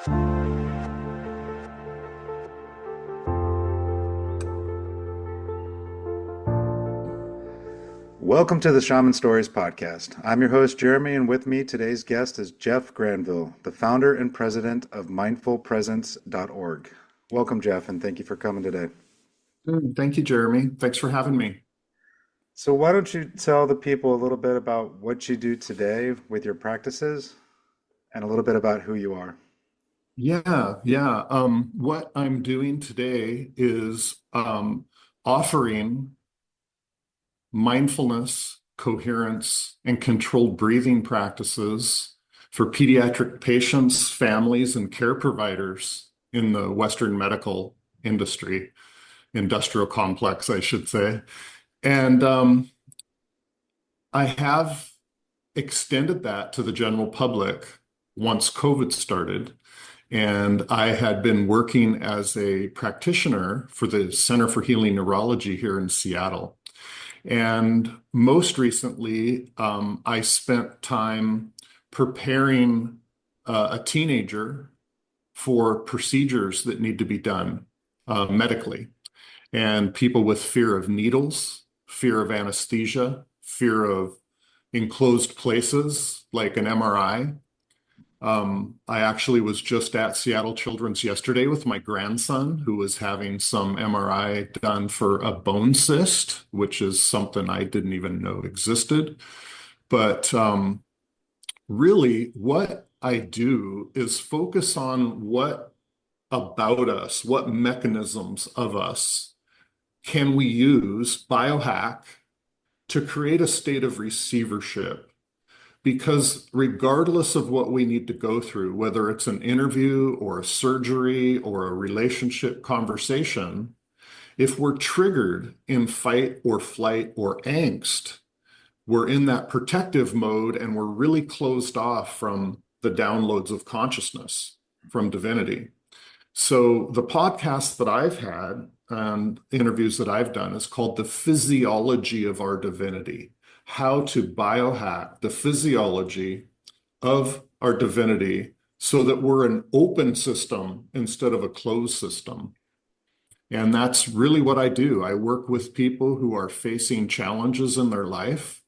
Welcome to the Shaman Stories podcast. I'm your host, Jeremy, and with me today's guest is Jeff Granville, the founder and president of mindfulpresence.org. Welcome, Jeff, and thank you for coming today. Thank you, Jeremy. Thanks for having me. So why don't you tell the people a little bit about what you do today with your practices and a little bit about who you are? What I'm doing today is offering mindfulness, coherence, and controlled breathing practices for pediatric patients, families, and care providers in the Western medical industry, industrial complex, I should say. And I have extended that to the general public once COVID started. And I had been working as a practitioner for the Center for Healing Neurology here in Seattle. And most recently, I spent time preparing a teenager for procedures that need to be done medically. And people with fear of needles, fear of anesthesia, fear of enclosed places like an MRI. I actually was just at Seattle Children's yesterday with my grandson, who was having some MRI done for a bone cyst, which is something I didn't even know existed. But really, what I do is focus on what about us, what mechanisms of us can we use, biohack, to create a state of receivership. Because regardless of what we need to go through, whether it's an interview or a surgery or a relationship conversation, if we're triggered in fight or flight or angst, we're in that protective mode and we're really closed off from the downloads of consciousness from divinity. So the podcast that I've had and interviews that I've done is called The Physiology of Our Divinity. How to biohack the physiology of our divinity so that we're an open system instead of a closed system. And that's really what I do. I work with people who are facing challenges in their life.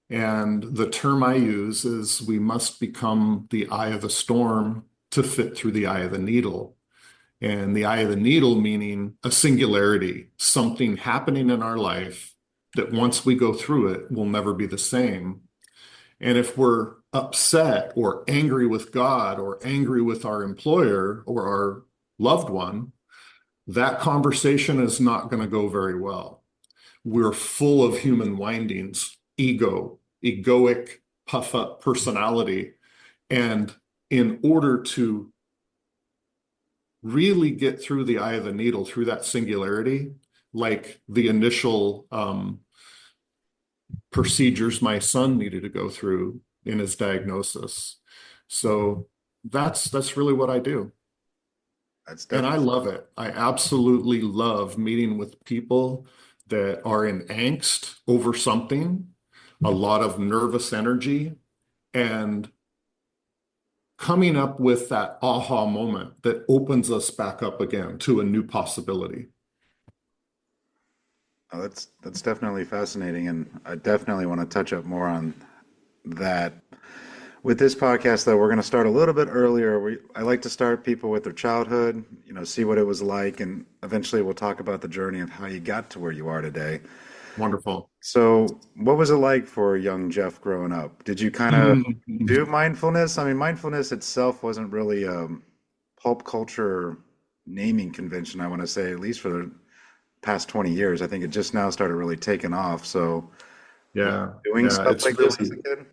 And the term I use is we must become the eye of the storm to fit through the eye of the needle. And the eye of the needle meaning a singularity, something happening in our life that once we go through it, will never be the same. And if we're upset or angry with God or angry with our employer or our loved one, that conversation is not going to go very well. We're full of human windings, ego, egoic, puff up personality. And in order to really get through the eye of the needle, through that singularity, like the initial procedures my son needed to go through in his diagnosis. So that's really what I do. And I love it. I absolutely love meeting with people that are in angst over something, a lot of nervous energy, and coming up with that aha moment that opens us back up again to a new possibility. Oh, that's definitely fascinating, and I definitely want to touch up more on that. With this podcast, though, we're going to start a little bit earlier. I like to start people with their childhood, see what it was like, and eventually we'll talk about the journey of how you got to where you are today. Wonderful. So, what was it like for young Jeff growing up? Did you kind of do mindfulness? I mean, mindfulness itself wasn't really a pulp culture naming convention, I want to say, at least for the past 20 years. I think it just now started really taking off. So doing stuff like this as a kid?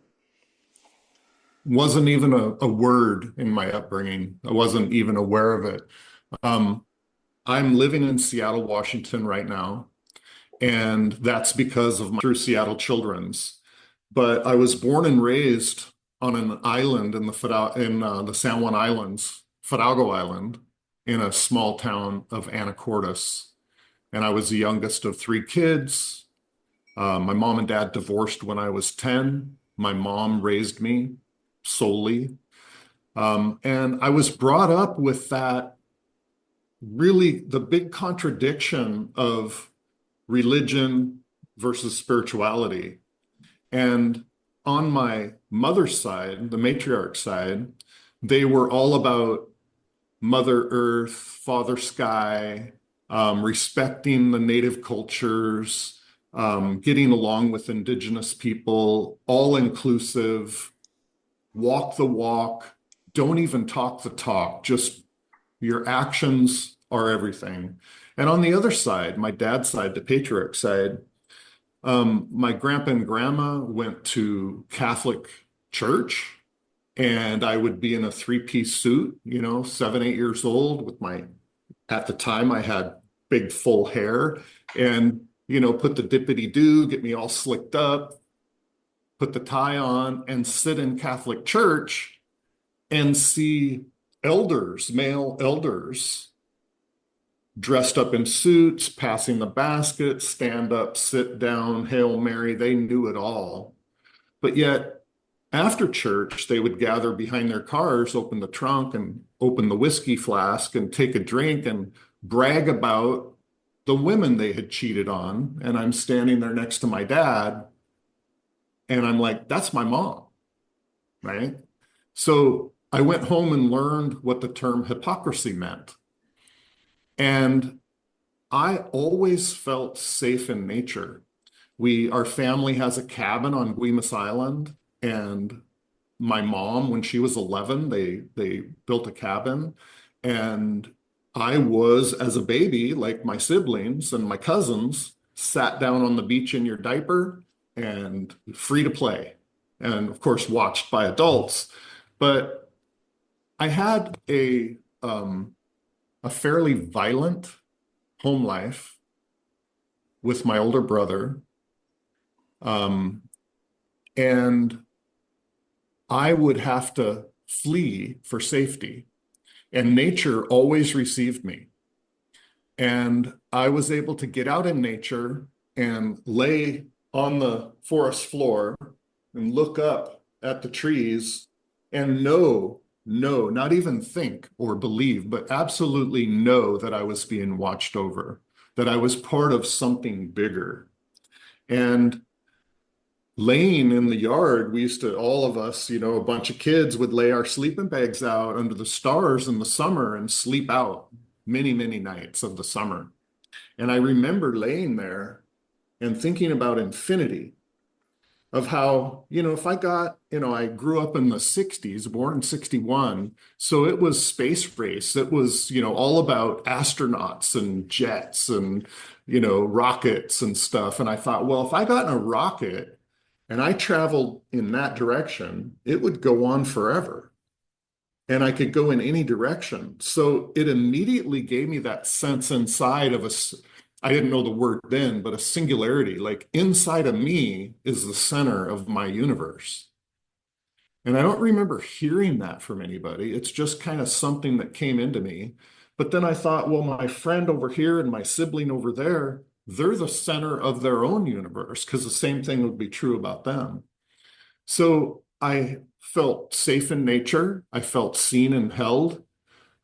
Wasn't even a word in my upbringing. I wasn't even aware of it. I'm living in Seattle, Washington right now, and that's because of through Seattle Children's. But I was born and raised on an island in the San Juan Islands, Fidalgo Island, in a small town of Anacortes. And I was the youngest of three kids. My mom and dad divorced when I was 10. My mom raised me solely. And I was brought up with that really the big contradiction of religion versus spirituality. And on my mother's side, the matriarch side, they were all about Mother Earth, Father Sky, respecting the native cultures, getting along with indigenous people, all inclusive, walk the walk, don't even talk the talk, just your actions are everything. And on the other side, my dad's side, the patriarch side, my grandpa and grandma went to Catholic church, and I would be in a three-piece suit, 7, 8 years old with at the time I had big full hair and, put the dippity do, get me all slicked up, put the tie on and sit in Catholic church and see elders, male elders dressed up in suits, passing the basket, stand up, sit down, Hail Mary. They knew it all. But yet, after church, they would gather behind their cars, open the trunk and open the whiskey flask and take a drink and brag about the women they had cheated on. And I'm standing there next to my dad, and I'm like, that's my mom, right? So I went home and learned what the term hypocrisy meant. And I always felt safe in nature. Our family has a cabin on Guimas Island, and my mom, when she was 11, they built a cabin, and I was, as a baby, like my siblings and my cousins, sat down on the beach in your diaper and free to play, and of course watched by adults. But I had a fairly violent home life with my older brother. Um, and I would have to flee for safety, and nature always received me. And I was able to get out in nature and lay on the forest floor and look up at the trees and not even think or believe, but absolutely know that I was being watched over, that I was part of something bigger. And laying in the yard, we used to, all of us, a bunch of kids would lay our sleeping bags out under the stars in the summer and sleep out many, many nights of the summer. And I remember laying there and thinking about infinity, of how, if I got, I grew up in the 60s, born in 61. So it was space race. It was, all about astronauts and jets and, rockets and stuff. And I thought, well, if I got in a rocket and I traveled in that direction, it would go on forever. And I could go in any direction. So it immediately gave me that sense inside of I didn't know the word then, but a singularity, like inside of me is the center of my universe. And I don't remember hearing that from anybody. It's just kind of something that came into me. But then I thought, well, my friend over here and my sibling over there, they're the center of their own universe, because the same thing would be true about them. So I felt safe in nature. I felt seen and held.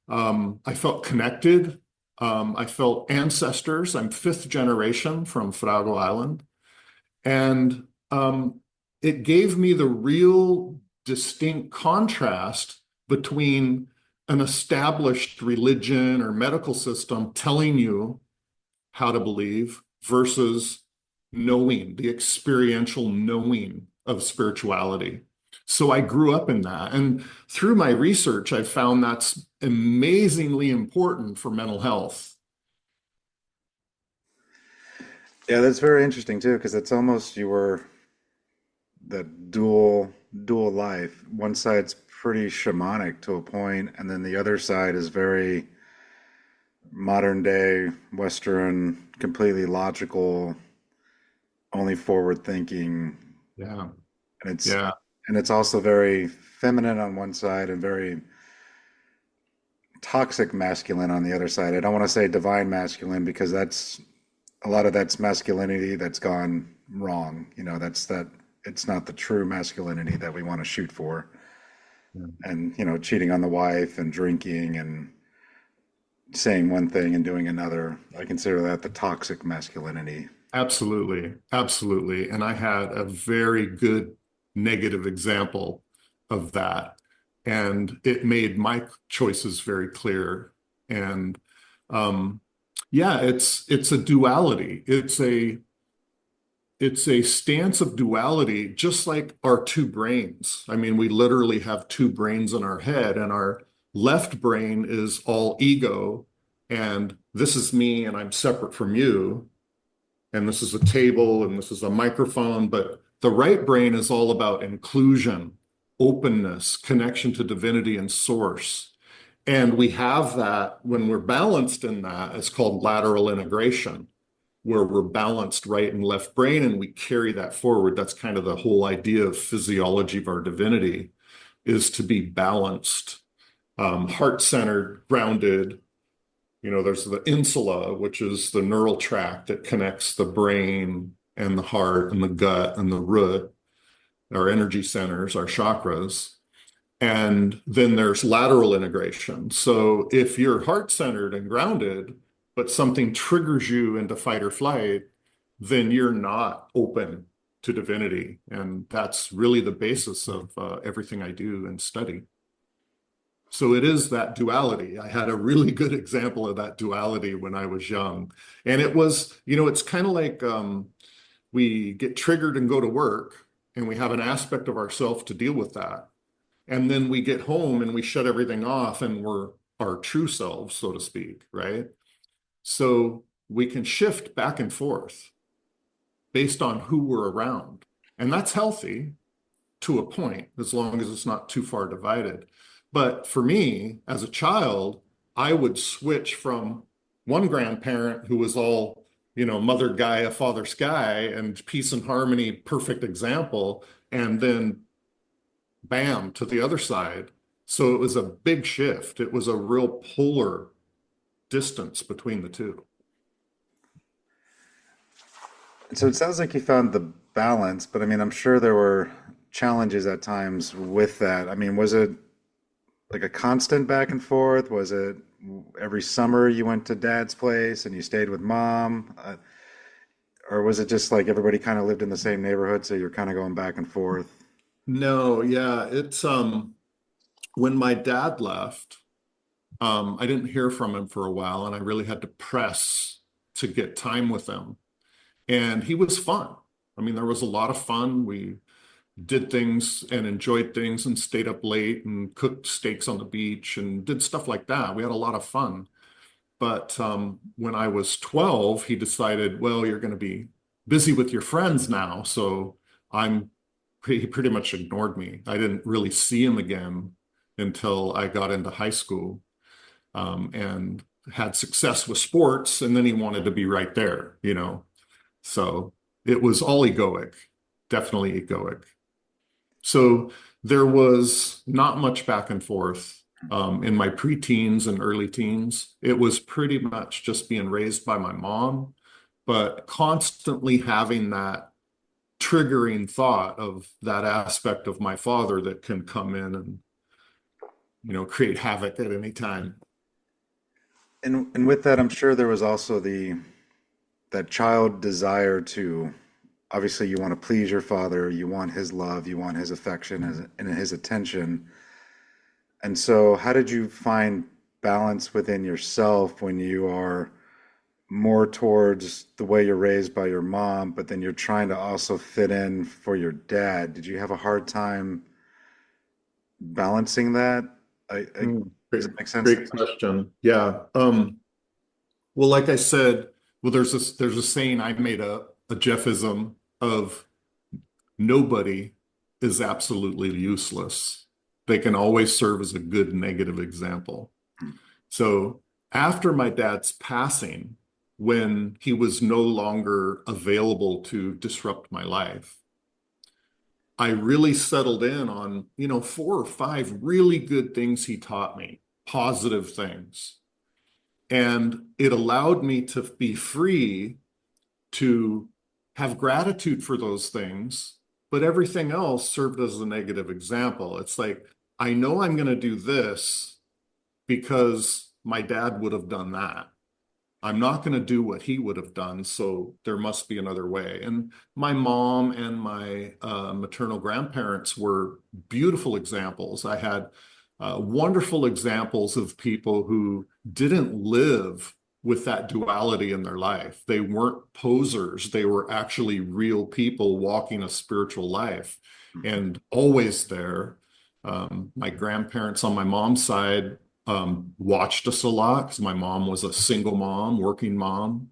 I felt connected. I felt ancestors. I'm fifth generation from Frago Island. And it gave me the real distinct contrast between an established religion or medical system telling you how to believe versus knowing, the experiential knowing of spirituality. So I grew up in that. And through my research, I found that's amazingly important for mental health. Yeah, that's very interesting too, because it's almost you were that dual life. One side's pretty shamanic to a point, and then the other side is very modern day, Western, completely logical, only forward thinking, Yeah. and Yeah. it's also very feminine on one side and very toxic masculine on the other side. I don't want to say divine masculine because that's a lot of that's masculinity that's gone wrong. That's that it's not the true masculinity that we want to shoot for. and, cheating on the wife and drinking and saying one thing and doing another. I consider that the toxic masculinity. Absolutely. Absolutely. And I had a very good negative example of that. And it made my choices very clear. And yeah, it's a duality. It's a stance of duality, just like our two brains. I mean, we literally have two brains in our head, and our left brain is all ego, and this is me, and I'm separate from you, and this is a table, and this is a microphone. But the right brain is all about inclusion, openness, connection to divinity and source. And we have that when we're balanced in that. It's called lateral integration, where we're balanced right and left brain, and we carry that forward. That's kind of the whole idea of physiology of our divinity, is to be balanced, heart-centered, grounded. There's the insula, which is the neural tract that connects the brain and the heart and the gut and the root, our energy centers, our chakras. And then there's lateral integration. So if you're heart-centered and grounded, but something triggers you into fight or flight, then you're not open to divinity. And that's really the basis of everything I do and study. So it is that duality. I had a really good example of that duality when I was young. And it's kind of like we get triggered and go to work, and we have an aspect of ourselves to deal with that. And then we get home and we shut everything off, and we're our true selves, so to speak, right? So we can shift back and forth based on who we're around. And that's healthy to a point, as long as it's not too far divided. But for me, as a child, I would switch from one grandparent who was all, mother Gaia, father sky, and peace and harmony, perfect example, and then bam, to the other side. So it was a big shift. It was a real polar distance between the two. So it sounds like you found the balance, but I mean, I'm sure there were challenges at times with that. I mean, was it like a constant back and forth? Was it every summer you went to dad's place and you stayed with mom? Or was it just like everybody kind of lived in the same neighborhood, so you're kind of going back and forth? No, yeah, it's when my dad left, I didn't hear from him for a while, and I really had to press to get time with him. And he was fun. I mean, there was a lot of fun. We did things and enjoyed things and stayed up late and cooked steaks on the beach and did stuff like that. We had a lot of fun. But when I was 12, he decided, well, you're going to be busy with your friends now. So he pretty much ignored me. I didn't really see him again until I got into high school, and had success with sports. And then he wanted to be right there. So it was all egoic, definitely egoic. So there was not much back and forth in my preteens and early teens. It was pretty much just being raised by my mom, but constantly having that triggering thought of that aspect of my father that can come in and, create havoc at any time. And with that, I'm sure there was also the that child desire to, obviously you want to please your father, you want his love, you want his affection and his attention. And so how did you find balance within yourself when you are more towards the way you're raised by your mom, but then you're trying to also fit in for your dad? Did you have a hard time balancing that? Does Great, it make sense? great question. Yeah. Well, like I said, well, there's a saying I made up, a Jeffism of nobody is absolutely useless. They can always serve as a good negative example. So after my dad's passing, when he was no longer available to disrupt my life, I really settled in on, 4 or 5 really good things he taught me, positive things. And it allowed me to be free to have gratitude for those things, but everything else served as a negative example. It's like I know I'm going to do this because my dad would have done that. I'm not going to do what he would have done, so there must be another way. And my mom and my maternal grandparents were beautiful examples. I had wonderful examples of people who didn't live with that duality in their life. They weren't posers, they were actually real people walking a spiritual life and always there. My grandparents on my mom's side watched us a lot because my mom was a single mom, working mom.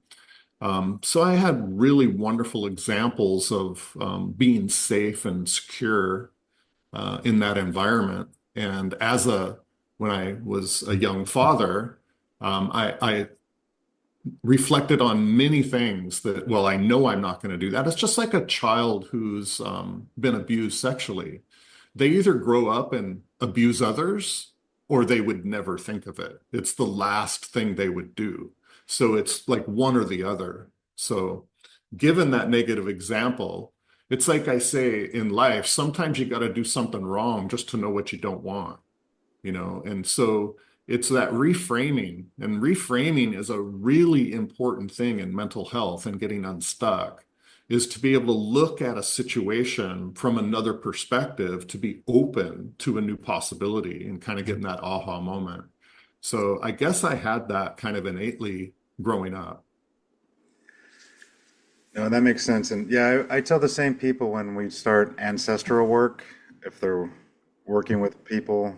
So I had really wonderful examples of being safe and secure in that environment. And when I was a young father, I reflected on many things that, well, I know I'm not going to do that. It's just like a child who's been abused sexually. They either grow up and abuse others or they would never think of it. It's the last thing they would do. So it's like one or the other. So, given that negative example, it's like I say in life, sometimes you got to do something wrong just to know what you don't want, and so it's that reframing, and reframing is a really important thing in mental health and getting unstuck, is to be able to look at a situation from another perspective, to be open to a new possibility and kind of getting that aha moment. So I guess I had that kind of innately growing up. No, that makes sense. And yeah, I tell the same people when we start ancestral work, if they're working with people,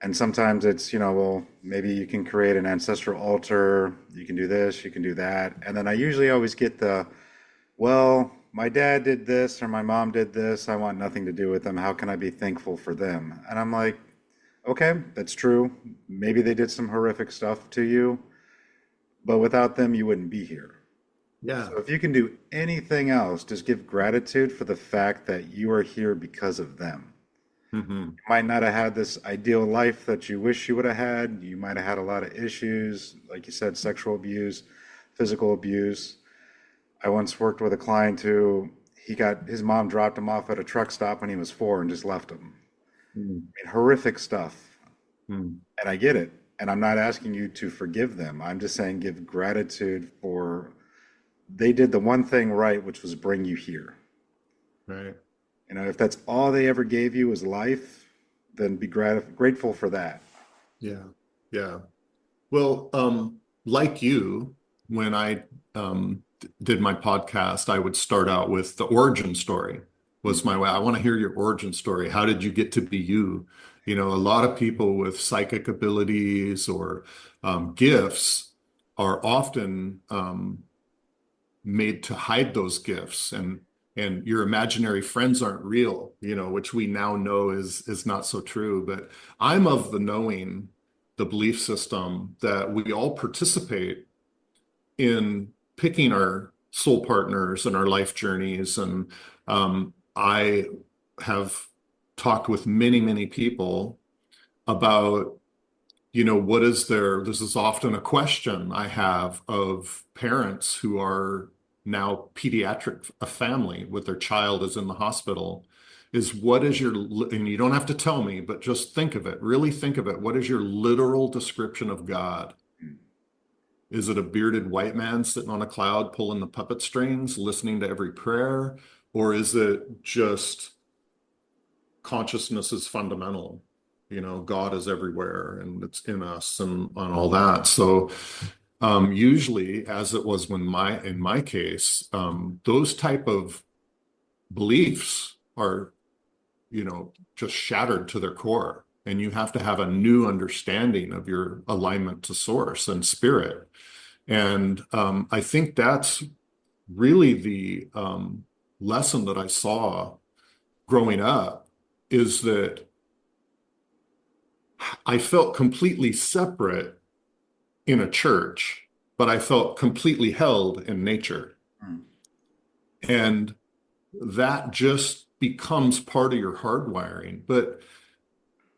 and sometimes it's, well, maybe you can create an ancestral altar, you can do this, you can do that. And then I usually always get well, my dad did this or my mom did this. I want nothing to do with them. How can I be thankful for them? And I'm like, okay, that's true. Maybe they did some horrific stuff to you, but without them, you wouldn't be here. Yeah. So if you can do anything else, just give gratitude for the fact that you are here because of them. Hmm. You might not have had this ideal life that you wish you would have had. You might have had a lot of issues, like you said, sexual abuse, physical abuse. I once worked with a client who he got his mom dropped him off at a truck stop when he was 4 and just left him. I mean, horrific stuff. Hmm. And I get it. And I'm not asking you to forgive them. I'm just saying give gratitude for they did the one thing right, which was bring you here. Right. If that's all they ever gave you was life, then be grateful for that. Yeah. Yeah. Well, like you, when I did my podcast, I would start out with the origin story. Was my way. I want to hear your origin story. How did you get to be you? A lot of people with psychic abilities or gifts are often made to hide those gifts, and your imaginary friends aren't real, which we now know is not so true. But I'm of the knowing, the belief system that we all participate in picking our soul partners and our life journeys. And I have talked with many, many people about, what is there? This is often a question I have of parents who are now pediatric, a family with their child is in the hospital, is what is your, and you don't have to tell me, but just think of it, really think of it. What is your literal description of God? Is it a bearded white man sitting on a cloud pulling the puppet strings, listening to every prayer? Or is it just consciousness is fundamental? God is everywhere and it's in us and all that. So usually, as it was in my case, those type of beliefs are, just shattered to their core. And you have to have a new understanding of your alignment to source and spirit. And I think that's really the lesson that I saw growing up, is that I felt completely separate in a church, but I felt completely held in nature. Mm. And that just becomes part of your hardwiring. But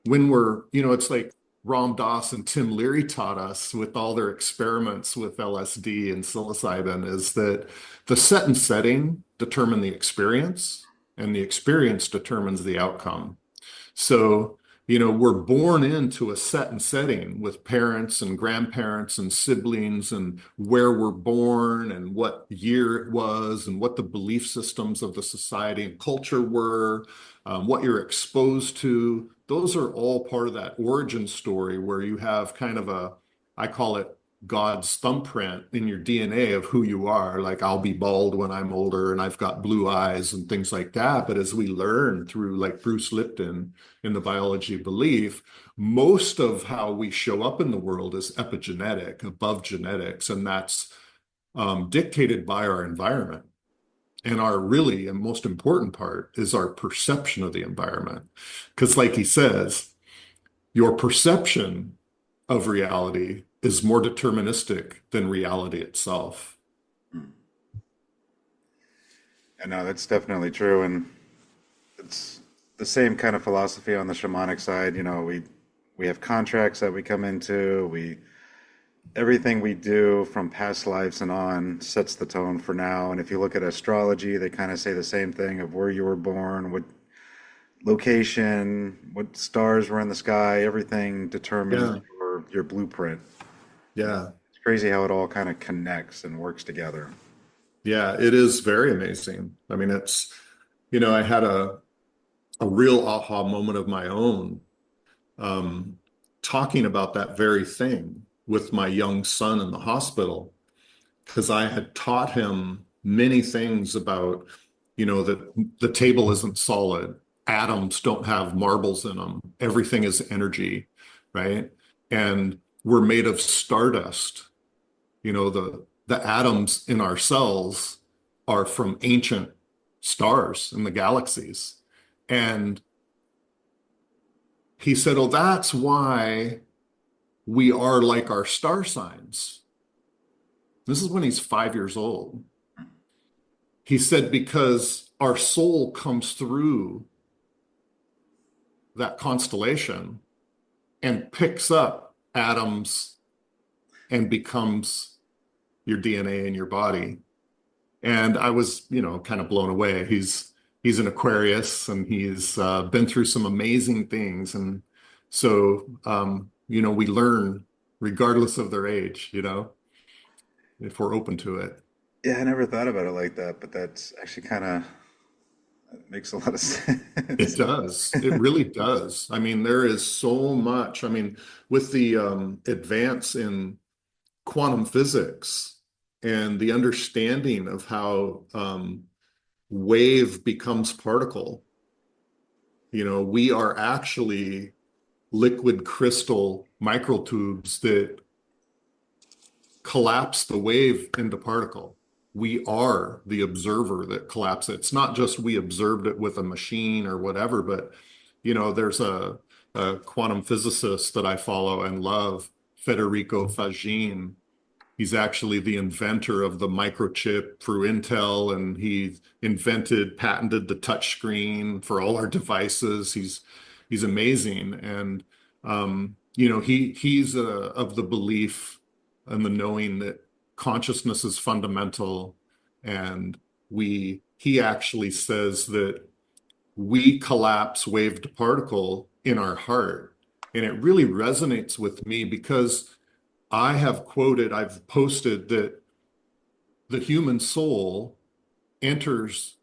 when it's like Ram Dass and Tim Leary taught us with all their experiments with LSD and psilocybin, is that the set and setting determine the experience, and the experience determines the outcome. So we're born into a set and setting with parents and grandparents and siblings and where we're born and what year it was and what the belief systems of the society and culture were, what you're exposed to. Those are all part of that origin story where you have kind of I call it God's thumbprint in your DNA of who you are. Like I'll be bald when I'm older and I've got blue eyes and things like that. But as we learn through like Bruce Lipton in the biology of belief, most of how we show up in the world is epigenetic, above genetics, and that's dictated by our environment. And our really and most important part is our perception of the environment. Because, like he says, your perception of reality is more deterministic than reality itself. And no, that's definitely true. And it's the same kind of philosophy on the shamanic side. We have contracts that we come into. We Everything we do from past lives and on sets the tone for now. And if you look at astrology, they kind of say the same thing of where you were born, what location, what stars were in the sky. Everything determines Yeah, your blueprint. yeah, It's crazy how it all kind of connects and works together. yeah. It is very amazing. I mean, I had a real aha moment of my own, um, talking about that very thing with my young son in the hospital, because I had taught him many things about, that the table isn't solid. Atoms don't have marbles in them. Everything is energy, right? And we're made of stardust. The atoms in our cells are from ancient stars in the galaxies. And he said, "Oh, that's why we are like our star signs." This is when he's 5 years old. He said, because our soul comes through that constellation and picks up atoms and becomes your DNA in your body. And I was, kind of blown away. He's an Aquarius and he's been through some amazing things. And so, we learn regardless of their age, if we're open to it. Yeah, I never thought about it like that, but that's actually kind of makes a lot of It sense. does. It really does. I mean, there is so much. I mean, with the advance in quantum physics and the understanding of how wave becomes particle, we are actually liquid crystal microtubes that collapse the wave into particle. We are the observer that collapses it. It's not just we observed it with a machine or whatever, but there's a quantum physicist that I follow and love, Federico Fagin. He's actually the inventor of the microchip through Intel, and he patented the touch screen for all our devices. He's amazing, and he's of the belief and the knowing that consciousness is fundamental, and he actually says that we collapse wave to particle in our heart, and it really resonates with me because I've posted that the human soul enters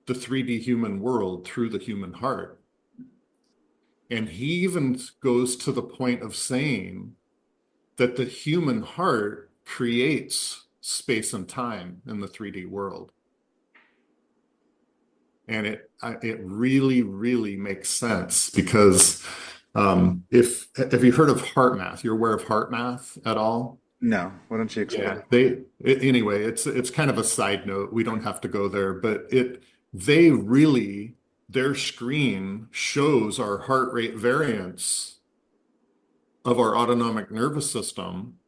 the 3D human world through the human heart. And he even goes to the point of saying that the human heart creates space and time in the 3D world. And it really, really makes sense because if have you heard of heart math? You're aware of heart math at all? No, why don't you explain? Yeah, anyway, it's kind of a side note. We don't have to go there, but their screen shows our heart rate variance of our autonomic nervous system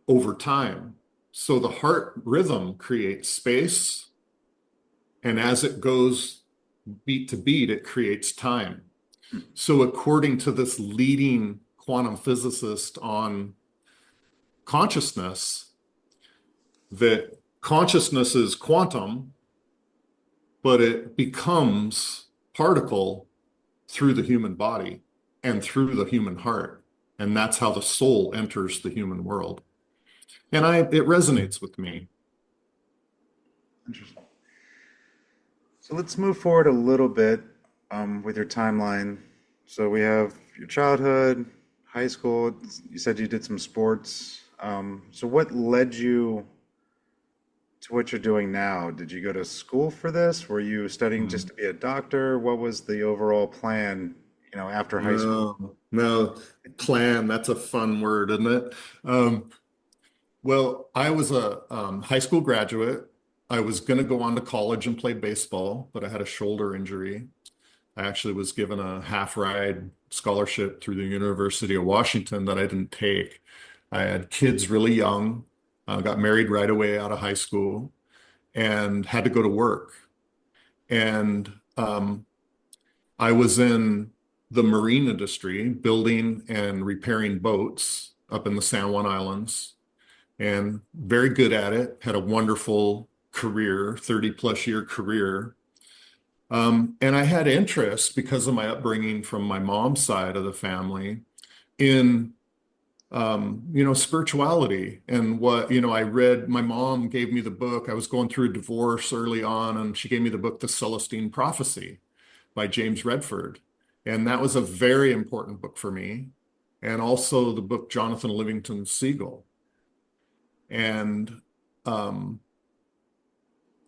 over time. So the heart rhythm creates space, and as it goes beat to beat, it creates time. So according to this leading quantum physicist on consciousness, that consciousness is quantum, but it becomes particle through the human body and through the human heart. And that's how the soul enters the human world. And it resonates with me. Interesting. So let's move forward a little bit with your timeline. So we have your childhood, high school. You said you did some sports. So what led you to what you're doing now? Did you go to school for this? Were you studying just Mm. to be a doctor? What was the overall plan, after high school? No, no, plan. That's a fun word, isn't it? Um, well, I was a high school graduate. I was going to go on to college and play baseball, but I had a shoulder injury. I actually was given a half ride scholarship through the University of Washington that I didn't take. I had kids really young, got married right away out of high school, and had to go to work. And I was in the marine industry, building and repairing boats up in the San Juan Islands, and very good at it. Had a wonderful career, 30 plus year career. And I had interest because of my upbringing from my mom's side of the family in, spirituality and what, I read. My mom gave me the book. I was going through a divorce early on, and she gave me the book, The Celestine Prophecy by James Redford. And that was a very important book for me. And also the book, Jonathan Livingston Seagull. And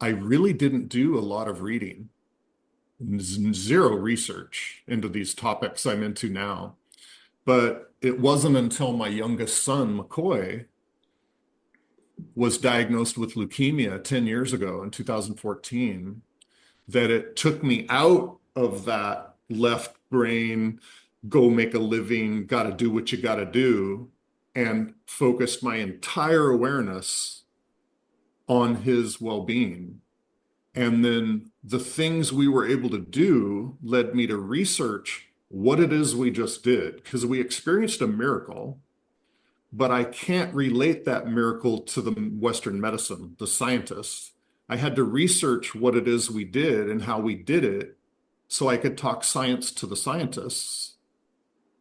I really didn't do a lot of reading, zero research into these topics I'm into now. But it wasn't until my youngest son, McCoy, was diagnosed with leukemia 10 years ago in 2014 that it took me out of that left brain, go make a living, got to do what you got to do, and focused my entire awareness on his well-being. And then the things we were able to do led me to research what it is we just did, because we experienced a miracle, but I can't relate that miracle to the Western medicine, the scientists. I had to research what it is we did and how we did it so I could talk science to the scientists,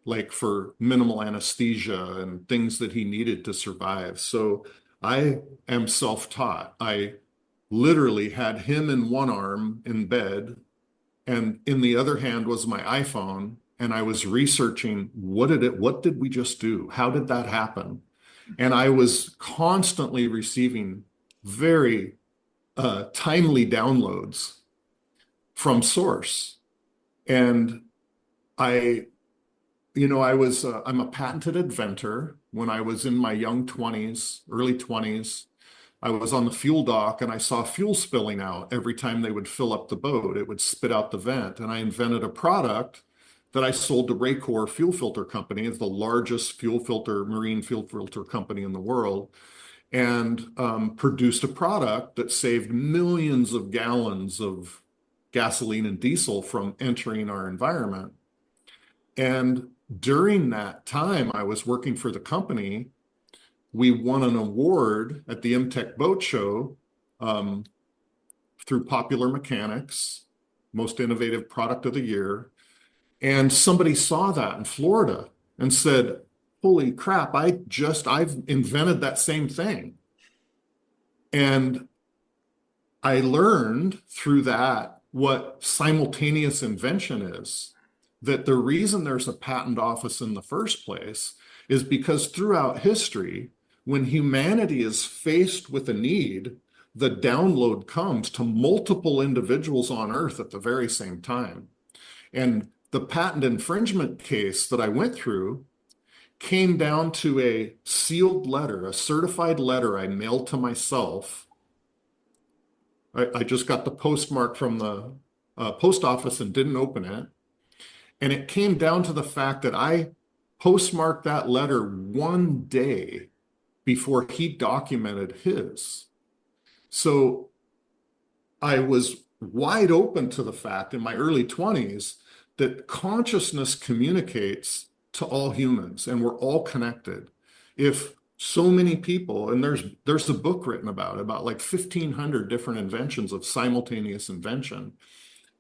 like for minimal anesthesia and things that he needed to survive. So I am self-taught. I literally had him in one arm in bed, and in the other hand was my iPhone, and I was researching what did we just do? How did that happen? And I was constantly receiving very timely downloads from source. And I, I'm a patented inventor. When I was in my young 20s, early 20s, I was on the fuel dock and I saw fuel spilling out every time they would fill up the boat. It would spit out the vent. And I invented a product that I sold to Raycor Fuel Filter Company. It's the largest marine fuel filter company in the world, and produced a product that saved millions of gallons of gasoline and diesel from entering our environment. And during that time I was working for the company, we won an award at the MTech Boat Show um, through Popular Mechanics, Most Innovative Product of the Year. And somebody saw that in Florida and said, holy crap, I've invented that same thing. And I learned through that what simultaneous invention is, that the reason there's a patent office in the first place is because throughout history, when humanity is faced with a need, the download comes to multiple individuals on Earth at the very same time. And the patent infringement case that I went through came down to a sealed letter, a certified letter I mailed to myself. I just got the postmark from the post office and didn't open it. And it came down to the fact that I postmarked that letter one day before he documented his. So I was wide open to the fact in my early 20s that consciousness communicates to all humans and we're all connected. If so many people, and there's a book written about like 1,500 different inventions of simultaneous invention.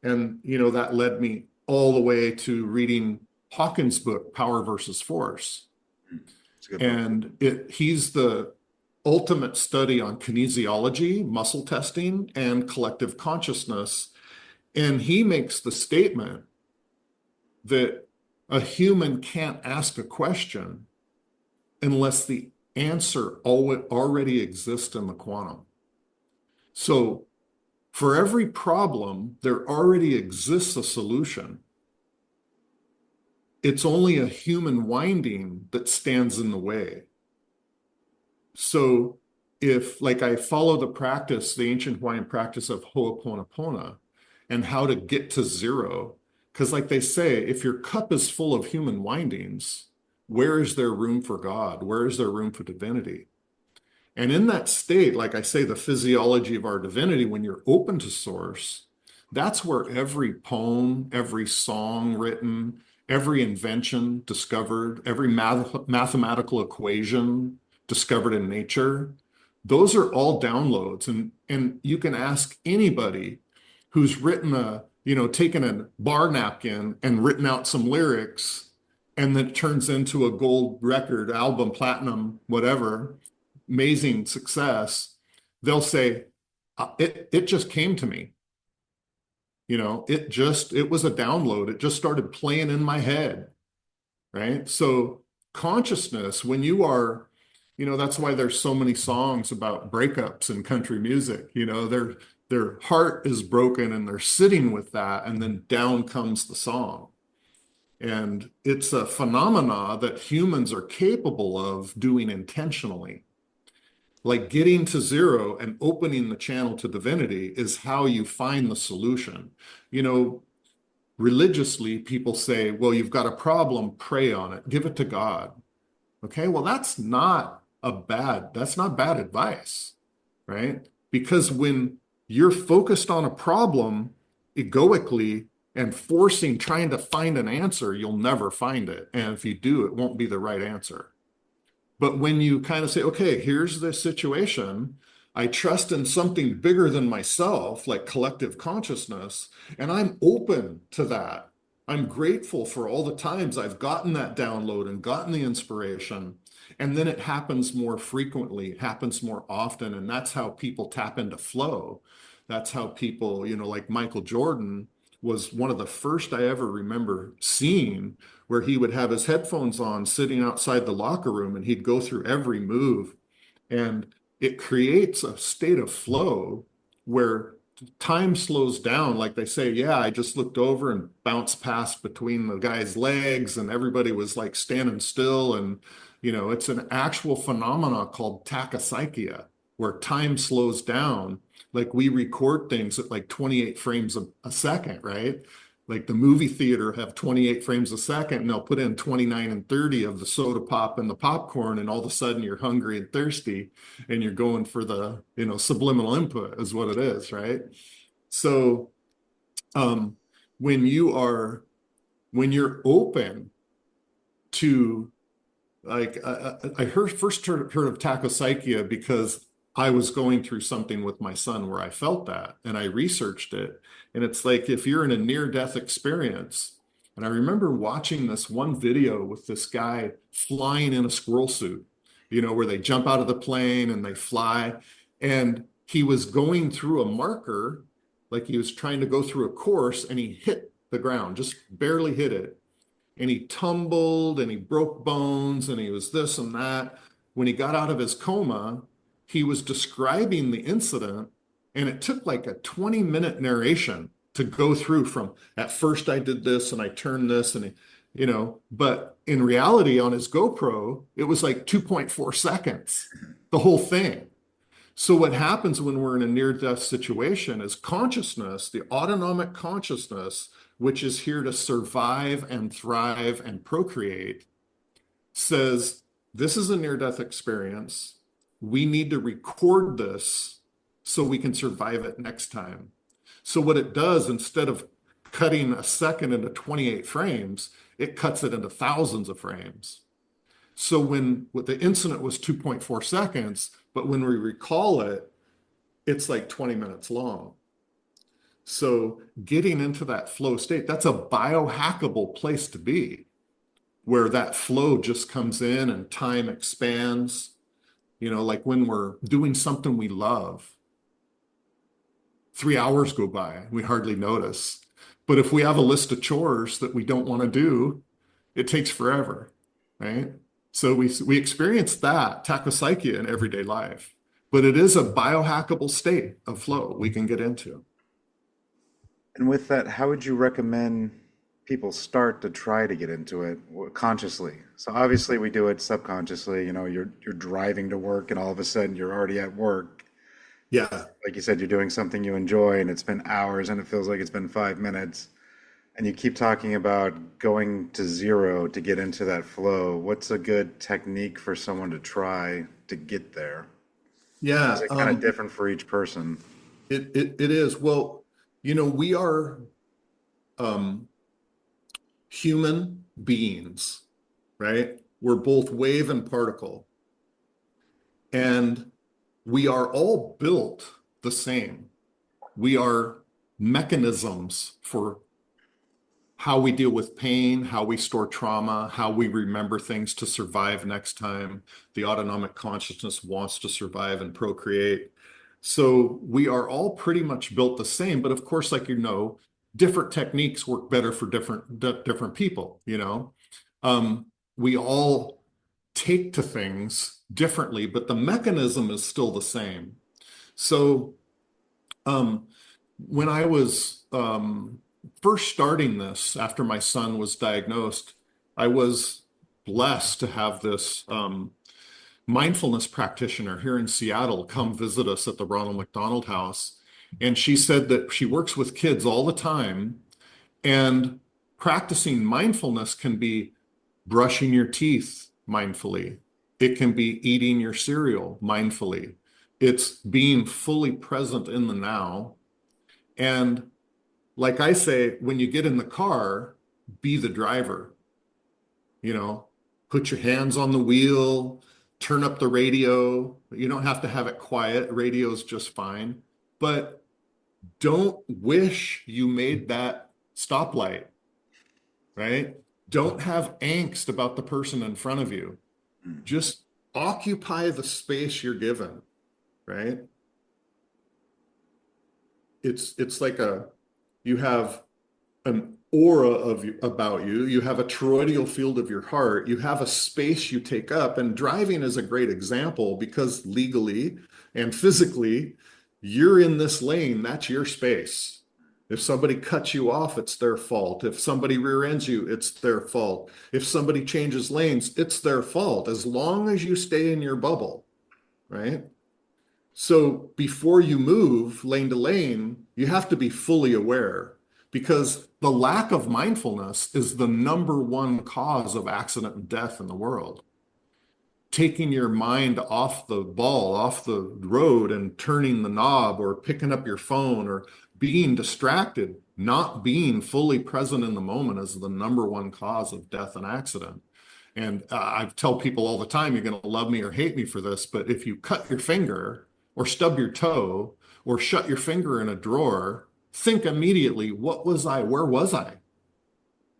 And, that led me all the way to reading Hawkins' book, Power versus Force. It's a good book. And he's the ultimate study on kinesiology, muscle testing, and collective consciousness. And he makes the statement that a human can't ask a question unless the answer already exists in the quantum. So for every problem, there already exists a solution. It's only a human winding that stands in the way. So if, like, I follow the practice, the ancient Hawaiian practice of Ho'oponopono and how to get to zero, because like they say, if your cup is full of human windings, where is there room for God? Where is there room for divinity? And in that state, like I say, the physiology of our divinity, when you're open to source, that's where every poem, every song written, every invention discovered, every mathematical equation discovered in nature, those are all downloads. And you can ask anybody who's written taken a bar napkin and written out some lyrics, and then it turns into a gold record, album, platinum, whatever, amazing success. They'll say, it just came to me. It was a download. It just started playing in my head, right? So consciousness, when you are, that's why there's so many songs about breakups in country music. Their heart is broken and they're sitting with that, and then down comes the song. And it's a phenomena that humans are capable of doing intentionally. Like getting to zero and opening the channel to divinity is how you find the solution. Religiously, people say, well, you've got a problem, pray on it, give it to God. Okay, well, that's not bad advice, right? Because when you're focused on a problem egoically and trying to find an answer, you'll never find it. And if you do, it won't be the right answer. But when you kind of say, okay, here's the situation, I trust in something bigger than myself, like collective consciousness, and I'm open to that. I'm grateful for all the times I've gotten that download and gotten the inspiration. And then it happens more frequently, it happens more often. And that's how people tap into flow. That's how people, like Michael Jordan was one of the first I ever remember seeing, where he would have his headphones on sitting outside the locker room and he'd go through every move. And it creates a state of flow where time slows down. Like they say, yeah, I just looked over and bounced past between the guy's legs and everybody was like standing still. And, it's an actual phenomena called tachypsychia, where time slows down. Like we record things at like 28 frames a second, right? Like the movie theater have 28 frames a second, and they'll put in 29 and 30 of the soda pop and the popcorn, and all of a sudden you're hungry and thirsty and you're going for the, subliminal input is what it is, right? So um, when you're open to, like, I first heard of tachypsychia because I was going through something with my son where I felt that, and I researched it. And it's like if you're in a near-death experience, and I remember watching this one video with this guy flying in a squirrel suit, where they jump out of the plane and they fly, and he was going through a marker, like he was trying to go through a course, and he hit the ground, just barely hit it, and he tumbled and he broke bones and he was this and that. When he got out of his coma, he was describing the incident, and it took like a 20-minute narration to go through from, at first I did this and I turned this, and but in reality on his GoPro, it was like 2.4 seconds, the whole thing. So what happens when we're in a near-death situation is consciousness, the autonomic consciousness, which is here to survive and thrive and procreate, says, this is a near-death experience. We need to record this so we can survive it next time. So what it does, instead of cutting a second into 28 frames, it cuts it into thousands of frames. So what the incident was 2.4 seconds, but when we recall it, it's like 20 minutes long. So getting into that flow state, that's a biohackable place to be, where that flow just comes in and time expands. Like when we're doing something we love, 3 hours go by, we hardly notice. But if we have a list of chores that we don't want to do, it takes forever, right? So we experience that tachypsychia in everyday life, but it is a biohackable state of flow we can get into. And with that, how would you recommend people start to try to get into it consciously? So obviously we do it subconsciously. You're driving to work and all of a sudden you're already at work. Yeah. Like you said, you're doing something you enjoy and it's been hours and it feels like it's been 5 minutes. And you keep talking about going to zero to get into that flow. What's a good technique for someone to try to get there? Is Yeah. it kind of different for each person? It is. Well, we are um, human beings, right? We're both wave and particle, and we are all built the same. We are mechanisms for how we deal with pain, how we store trauma, how we remember things to survive next time. The autonomic consciousness wants to survive and procreate. So we are all pretty much built the same, but of course, like different techniques work better for different people, we all take to things differently, but the mechanism is still the same. So um, when I was first starting this after my son was diagnosed, I was blessed to have this mindfulness practitioner here in Seattle come visit us at the Ronald McDonald House. And she said that she works with kids all the time, and practicing mindfulness can be brushing your teeth mindfully. It can be eating your cereal mindfully. It's being fully present in the now. And like I say, when you get in the car, be the driver, you know, put your hands on the wheel, turn up the radio. You don't have to have it quiet. Radio's just fine. But don't wish you made that stoplight, right? Don't have angst about the person in front of you. Just occupy the space you're given, right? It's like you have an aura about you. You have a toroidal field of your heart. You have a space you take up. And driving is a great example because legally and physically, you're in this lane. That's your space. If somebody cuts you off, it's their fault. If somebody rear ends you, it's their fault. If somebody changes lanes, it's their fault, as long as you stay in your bubble, right? So before you move lane to lane, you have to be fully aware because the lack of mindfulness is the number one cause of accident and death in the world. Taking your mind off the ball, off the road and turning the knob or picking up your phone or being distracted, not being fully present in the moment is the number one cause of death and accident. And I tell people all the time, you're going to love me or hate me for this, but if you cut your finger or stub your toe or shut your finger in a drawer, think immediately, what was I? Where was I?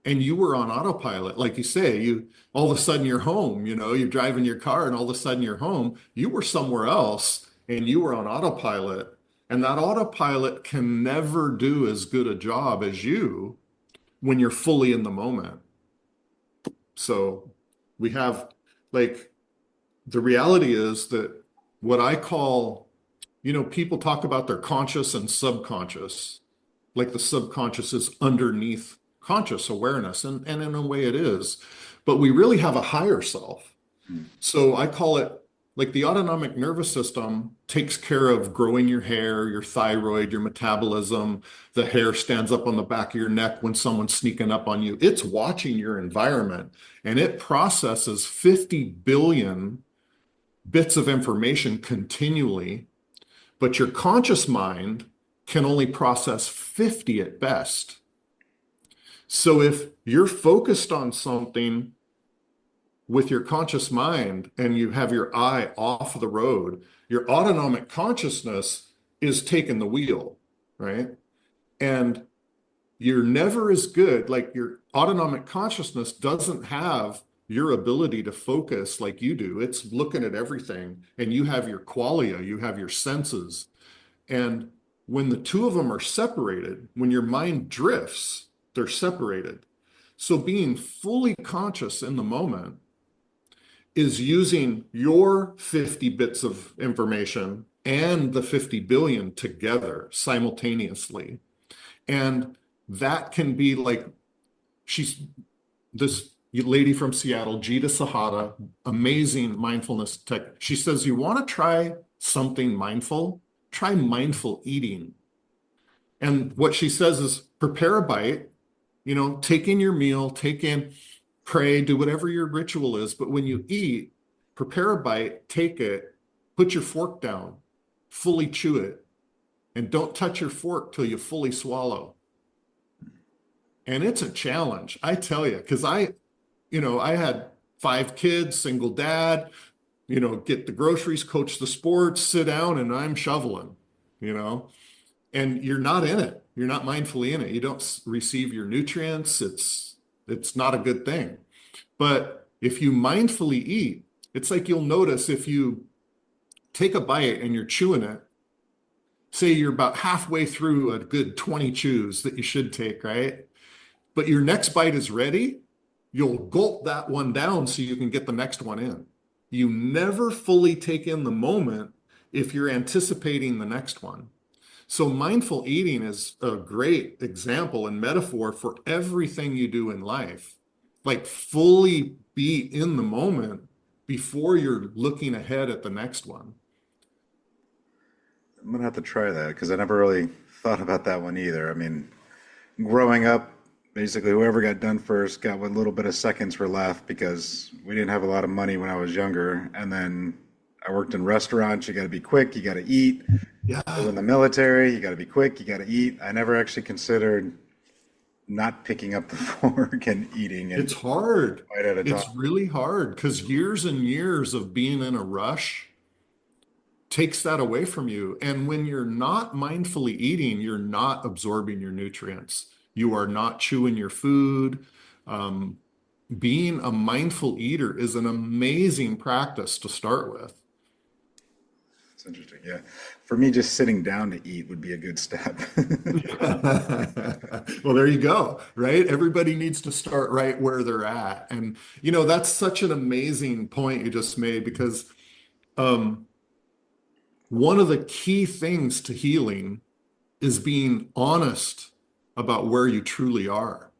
And you were on autopilot. Like you say, you all of a sudden you're home, you're driving your car and all of a sudden you're home. You were somewhere else and you were on autopilot. And that autopilot can never do as good a job as you when you're fully in the moment. So we have like the reality is that what I call, people talk about their conscious and subconscious, like the subconscious is underneath conscious awareness, and in a way it is, but we really have a higher self. Mm. So I call it like the autonomic nervous system takes care of growing your hair, your thyroid, your metabolism. The hair stands up on the back of your neck when someone's sneaking up on you. It's watching your environment and it processes 50 billion bits of information continually, but your conscious mind can only process 50 at best. So if you're focused on something with your conscious mind and you have your eye off the road, your autonomic consciousness is taking the wheel, right? And you're never as good, like your autonomic consciousness doesn't have your ability to focus like you do. It's looking at everything, and you have your qualia, you have your senses. And when the two of them are separated, when your mind drifts, they're separated. So being fully conscious in the moment is using your 50 bits of information and the 50 billion together simultaneously. And that can be like, she's this lady from Seattle, Jita Sahata, amazing mindfulness tech. She says, you want to try something mindful? Try mindful eating. And what she says is prepare a bite, take in your meal, pray, do whatever your ritual is. But when you eat, prepare a bite, take it, put your fork down, fully chew it, and don't touch your fork till you fully swallow. And it's a challenge, I tell you, because I had 5 kids, single dad, get the groceries, coach the sports, sit down, and I'm shoveling, you know, and you're not in it. You're not mindfully in it. You don't receive your nutrients. It's not a good thing. But if you mindfully eat, it's like you'll notice if you take a bite and you're chewing it, say you're about halfway through a good 20 chews that you should take, right? But your next bite is ready, you'll gulp that one down so you can get the next one in. You never fully take in the moment if you're anticipating the next one. So mindful eating is a great example and metaphor for everything you do in life. Like fully be in the moment before you're looking ahead at the next one. I'm gonna have to try that because I never really thought about that one either. I mean, growing up, basically whoever got done first got what little bit of seconds were left because we didn't have a lot of money when I was younger. And then I worked in restaurants. You got to be quick. You got to eat. So Yeah, in the military, you got to be quick. You got to eat. I never actually considered not picking up the fork and eating and it's hard. bite at a time. It's really hard because years and years of being in a rush takes that away from you. And when you're not mindfully eating, you're not absorbing your nutrients. You are not chewing your food. Um, Being a mindful eater is an amazing practice to start with. It's interesting. Yeah. For me, just sitting down to eat would be a good step. Well, there you go, right? Everybody needs to start right where they're at. And, that's such an amazing point you just made because um, one of the key things to healing is being honest about where you truly are.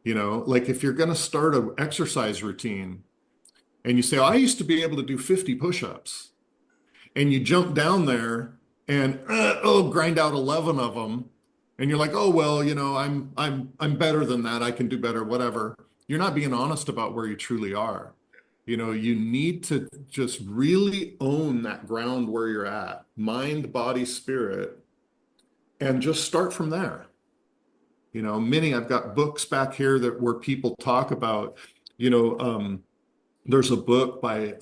Like if you're going to start an exercise routine and you say, oh, I used to be able to do 50 push-ups, and you jump down there and grind out 11 of them, and you're like, oh well, I'm better than that. I can do better, whatever. You're not being honest about where you truly are. You need to just really own that ground where you're at, mind, body, spirit, and just start from there. I've got books back here where people talk about, you know, um, there's a book by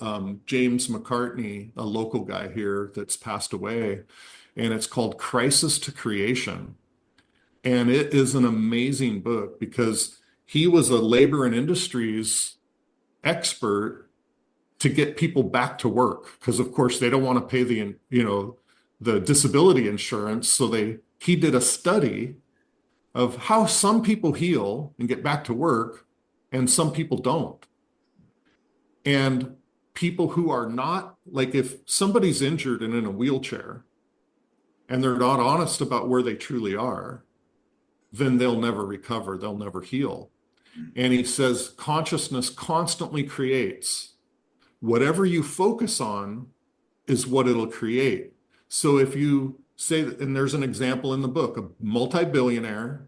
James McCartney, a local guy here that's passed away, and it's called Crisis to Creation. And it is an amazing book because he was a labor and industries expert to get people back to work because of course they don't want to pay the disability insurance. So he did a study of how some people heal and get back to work and some people don't. And people who are not, like if somebody's injured and in a wheelchair and they're not honest about where they truly are, then they'll never recover, they'll never heal. And he says consciousness constantly creates. Whatever you focus on is what it'll create. So if you say, and there's an example in the book, a multi-billionaire,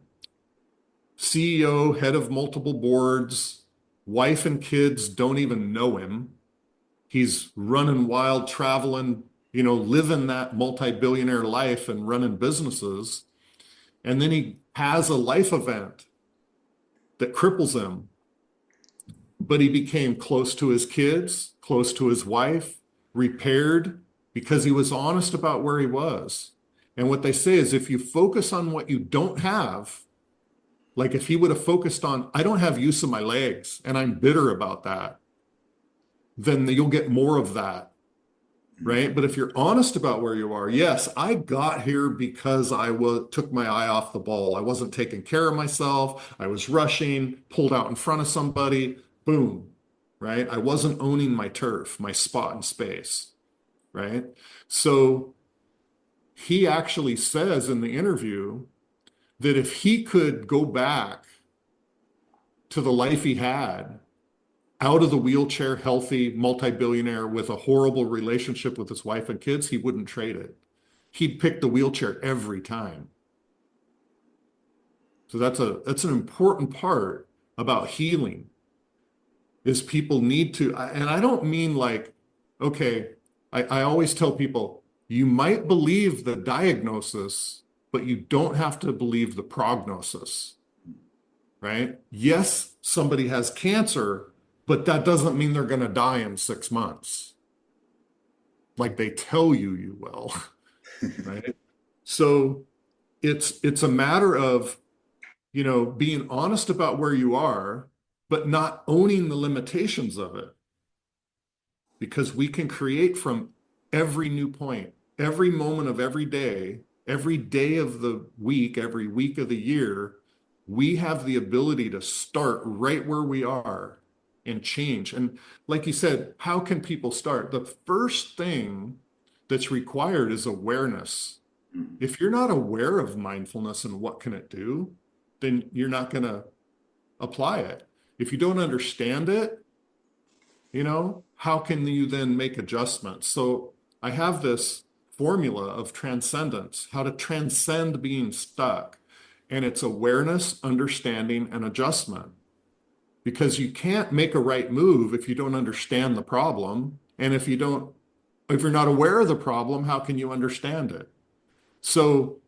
CEO, head of multiple boards, wife and kids don't even know him. He's running wild, traveling, living that multi-billionaire life and running businesses. And then he has a life event that cripples him. But he became close to his kids, close to his wife, repaired because he was honest about where he was. And what they say is if you focus on what you don't have, like if he would have focused on, I don't have use of my legs and I'm bitter about that, then you'll get more of that, right? But if you're honest about where you are, yes, I got here because took my eye off the ball. I wasn't taking care of myself. I was rushing, pulled out in front of somebody, boom, right? I wasn't owning my turf, my spot in space, right? So he actually says in the interview that if he could go back to the life he had, out of the wheelchair, healthy, multi-billionaire with a horrible relationship with his wife and kids, he wouldn't trade it. He'd pick the wheelchair every time. So that's an important part about healing is people need to, and I don't mean like, okay, I always tell people, you might believe the diagnosis, but you don't have to believe the prognosis, right? Yes, somebody has cancer, but that doesn't mean they're going to die in 6 months, like they tell you you will, right? So it's a matter of, being honest about where you are, but not owning the limitations of it, because we can create from every new point, every moment of every day of the week, every week of the year. We have the ability to start right where we are and change. And like you said, how can people start? The first thing that's required is awareness. If you're not aware of mindfulness and what can it do, then you're not going to apply it. If you don't understand it, how can you then make adjustments? So I have this formula of transcendence, how to transcend being stuck. And it's awareness, understanding, and adjustment. Because you can't make a right move if you don't understand the problem. And if you're not aware of the problem, how can you understand it? So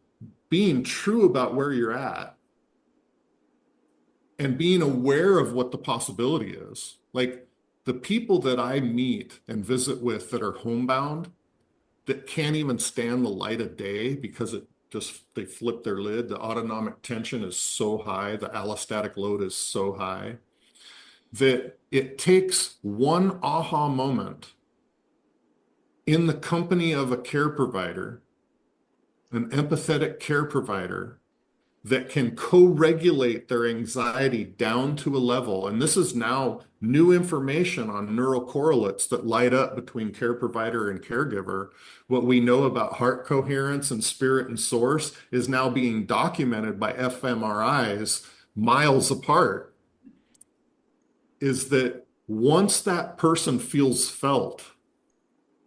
being true about where you're at and being aware of what the possibility is. Like the people that I meet and visit with that are homebound, that can't even stand the light of day because they flip their lid. The autonomic tension is so high, the allostatic load is so high that it takes one aha moment in the company of a care provider, an empathetic care provider, that can co-regulate their anxiety down to a level. And this is now new information on neural correlates that light up between care provider and caregiver. What we know about heart coherence and spirit and source is now being documented by fMRIs miles apart. Is that once that person feels felt,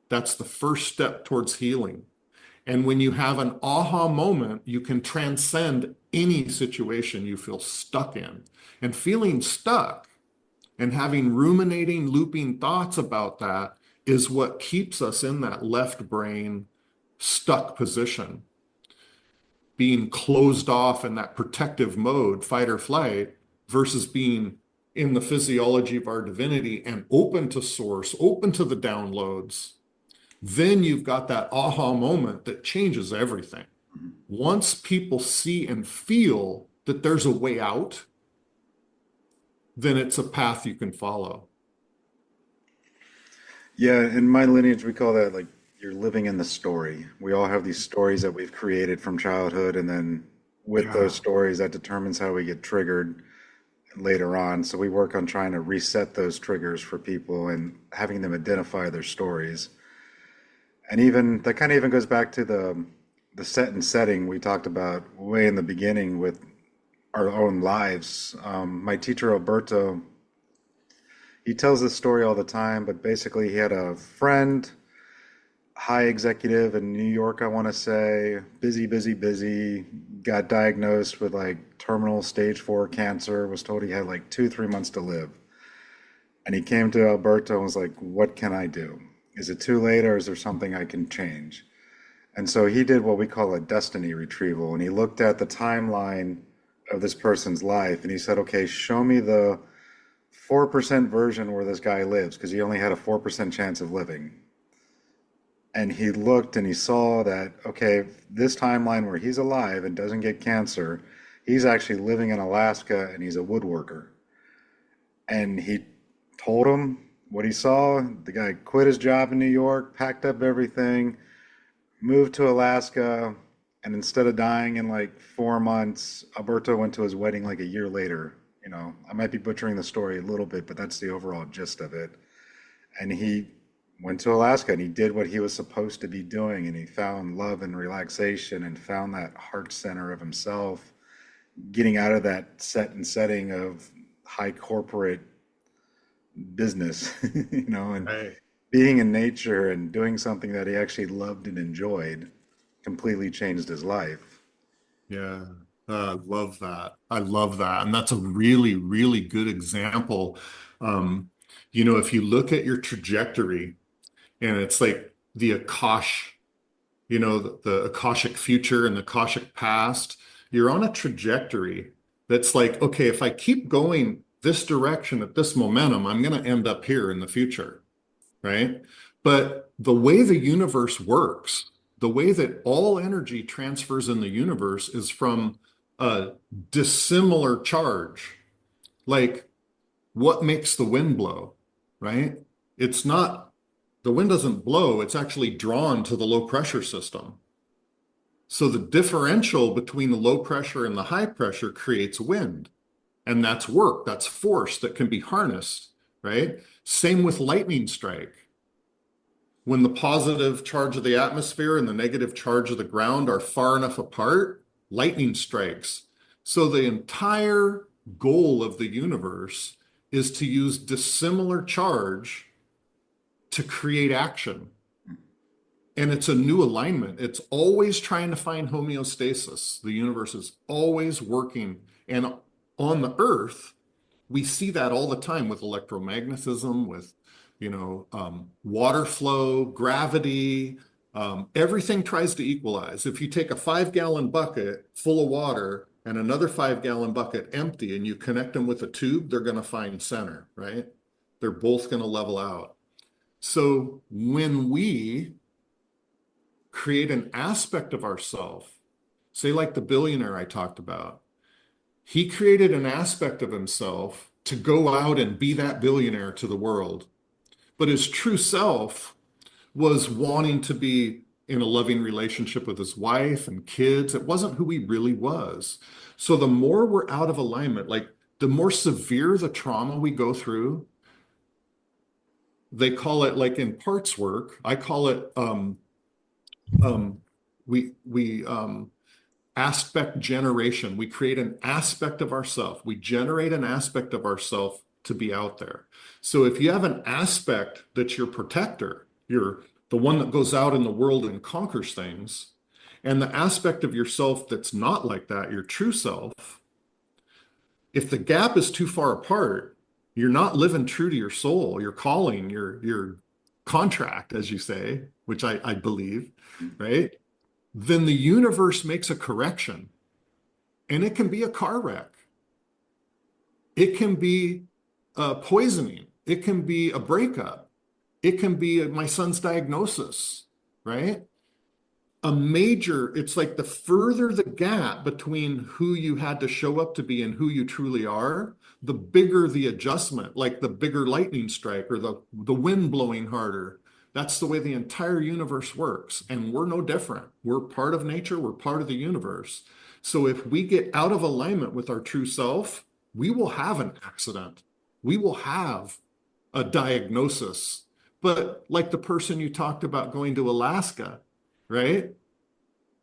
that's the first step towards healing. And when you have an aha moment, you can transcend any situation you feel stuck in. And feeling stuck and having ruminating, looping thoughts about that is what keeps us in that left brain stuck position, being closed off in that protective mode, fight or flight, versus being in the physiology of our divinity and open to source, open to the downloads. Then you've got that aha moment that changes everything. Once people see and feel that there's a way out, then it's a path you can follow. Yeah, in my lineage, we call that like you're living in the story. We all have these stories that we've created from childhood, and then with those Yeah. stories, that determines how we get triggered later on. So we work on trying to reset those triggers for people and having them identify their stories. And even that kind of even goes back to the set and setting we talked about way in the beginning with our own lives. My teacher Alberto, he tells this story all the time, but basically he had a friend, high executive in New York, I want to say, busy, busy, busy, got diagnosed with like terminal stage 4 cancer, was told he had like 2, 3 months to live. And he came to Alberto and was like, what can I do? Is it too late or is there something I can change? And so he did what we call a destiny retrieval. And he looked at the timeline of this person's life and he said, okay, show me the 4% version where this guy lives, because he only had a 4% chance of living. And he looked and he saw that, okay, this timeline where he's alive and doesn't get cancer, he's actually living in Alaska and he's a woodworker. And he told him what he saw. The guy quit his job in New York, packed up everything, moved to Alaska, and instead of dying in like 4 months, Alberto went to his wedding like a year later. You know, I might be butchering the story a little bit, but that's the overall gist of it. And he went to Alaska and he did what he was supposed to be doing, and he found love and relaxation and found that heart center of himself, getting out of that set and setting of high corporate business, and Right. being in nature and doing something that he actually loved and enjoyed completely changed his life. Yeah. I love that. I love that. And that's a really, really good example. Um, if you look at your trajectory and it's like the Akash, the Akashic future and the Akashic past, you're on a trajectory that's like, okay, if I keep going this direction at this momentum, I'm going to end up here in the future, right? But the way the universe works, the way that all energy transfers in the universe is from a dissimilar charge. Like what makes the wind blow, right? It's not, the wind doesn't blow, it's actually drawn to the low pressure system. So the differential between the low pressure and the high pressure creates wind. And that's work, that's force that can be harnessed, right? Same with lightning strike. When the positive charge of the atmosphere and the negative charge of the ground are far enough apart, lightning strikes. So the entire goal of the universe is to use dissimilar charge to create action. And it's a new alignment. It's always trying to find homeostasis. The universe is always working. And on the earth, we see that all the time with electromagnetism, with water flow, gravity. Everything tries to equalize. If you take a 5-gallon bucket full of water and another 5-gallon bucket empty and you connect them with a tube, they're going to find center, right? They're both going to level out. So when we create an aspect of ourself, say like the billionaire I talked about, he created an aspect of himself to go out and be that billionaire to the world. But his true self was wanting to be in a loving relationship with his wife and kids. It wasn't who he really was. So the more we're out of alignment, like the more severe the trauma we go through, they call it, like in parts work, I call it um, we aspect generation. We create an aspect of ourself. We generate an aspect of ourself to be out there. So if you have an aspect that's your protector, you're the one that goes out in the world and conquers things, and the aspect of yourself that's not like that, your true self, if the gap is too far apart, you're not living true to your soul, your calling, your contract, as you say, which I believe, right? Then the universe makes a correction. And it can be a car wreck. It can be poisoning. It can be a breakup. It can be my son's diagnosis, right? It's like the further the gap between who you had to show up to be and who you truly are, the bigger the adjustment, like the bigger lightning strike or the wind blowing harder. That's the way the entire universe works. And we're no different. We're part of nature, we're part of the universe. So if we get out of alignment with our true self, we will have an accident. We will have a diagnosis. But like the person you talked about going to Alaska, right?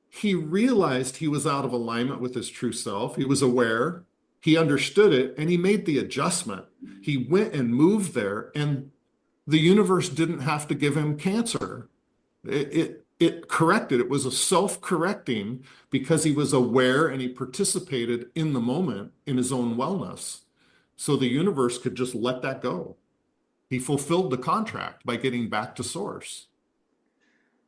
He realized he was out of alignment with his true self. He was aware, he understood it, and he made the adjustment. He went and moved there, and the universe didn't have to give him cancer. It corrected. It was a self-correcting because he was aware and he participated in the moment in his own wellness. So the universe could just let that go. He fulfilled the contract by getting back to source.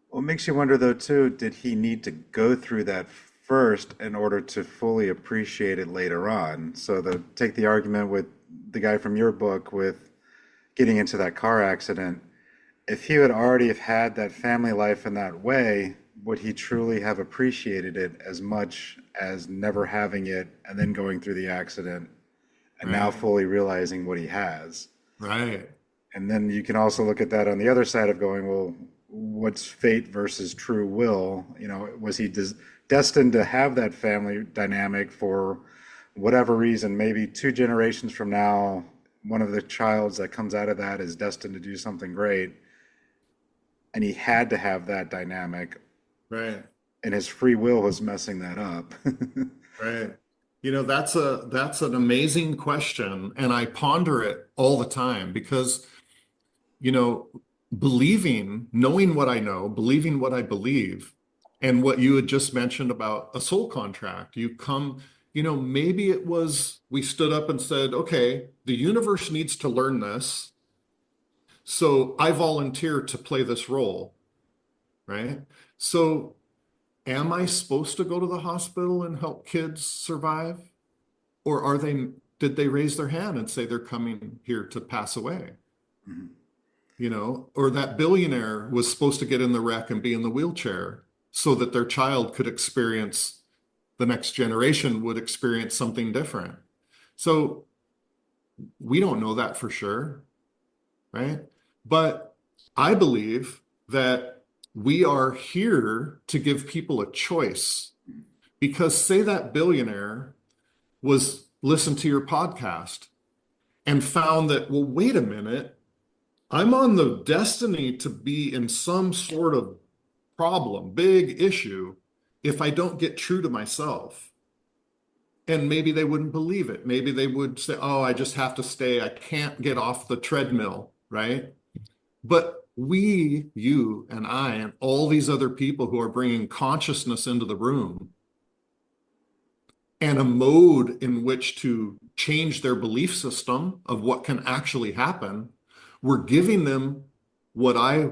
What makes you wonder, though, too, did he need to go through that first in order to fully appreciate it later on? So take the argument with the guy from your book with getting into that car accident. if he would already have had that family life in that way, would he truly have appreciated it as much as never having it and then going through the accident and now Right. fully realizing what he has? Right. And then you can also look at that on the other side of going, well, what's fate versus true will? You know, was he destined to have that family dynamic for whatever reason? Maybe 2 generations from now, one of the childs that comes out of that is destined to do something great, and he had to have that dynamic, Right. and his free will was messing that up. Right. That's an amazing question, and I ponder it all the time because, you know, believing, knowing what I know, believing what I believe, and what you had just mentioned about a soul contract. Maybe it was we stood up and said, okay, the universe needs to learn this, so I volunteer to play this role, right? So am I supposed to go to the hospital and help kids survive? Or did they raise their hand and say they're coming here to pass away? Mhm. Or that billionaire was supposed to get in the wreck and be in the wheelchair so that their child could experience, the next generation would experience something different. So we don't know that for sure, right? But I believe that we are here to give people a choice, because say that billionaire was listened to your podcast and found that, well, wait a minute, I'm on the destiny to be in some sort of problem, big issue, if I don't get true to myself. And maybe they wouldn't believe it. Maybe they would say, oh, I just have to stay. I can't get off the treadmill, right? But we, you and I, and all these other people who are bringing consciousness into the room and a mode in which to change their belief system of what can actually happen, we're giving them what I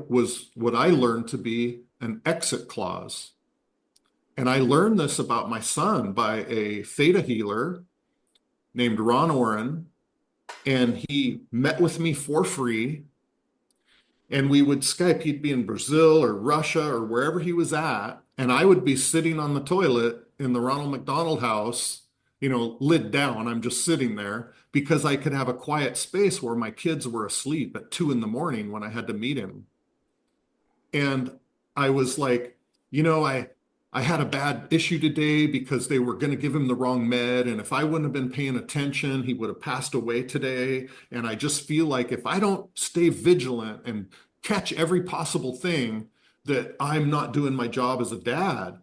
learned to be an exit clause. And I learned this about my son by a theta healer named Ron Oren, and he met with me for free. And we would Skype. He'd be in Brazil or Russia or wherever he was at, and I would be sitting on the toilet in the Ronald McDonald House, lid down. I'm just sitting there because I could have a quiet space where my kids were asleep at 2 in the morning when I had to meet him. And I was like, I had a bad issue today because they were going to give him the wrong med. And if I wouldn't have been paying attention, he would have passed away today. And I just feel like if I don't stay vigilant and catch every possible thing, that I'm not doing my job as a dad.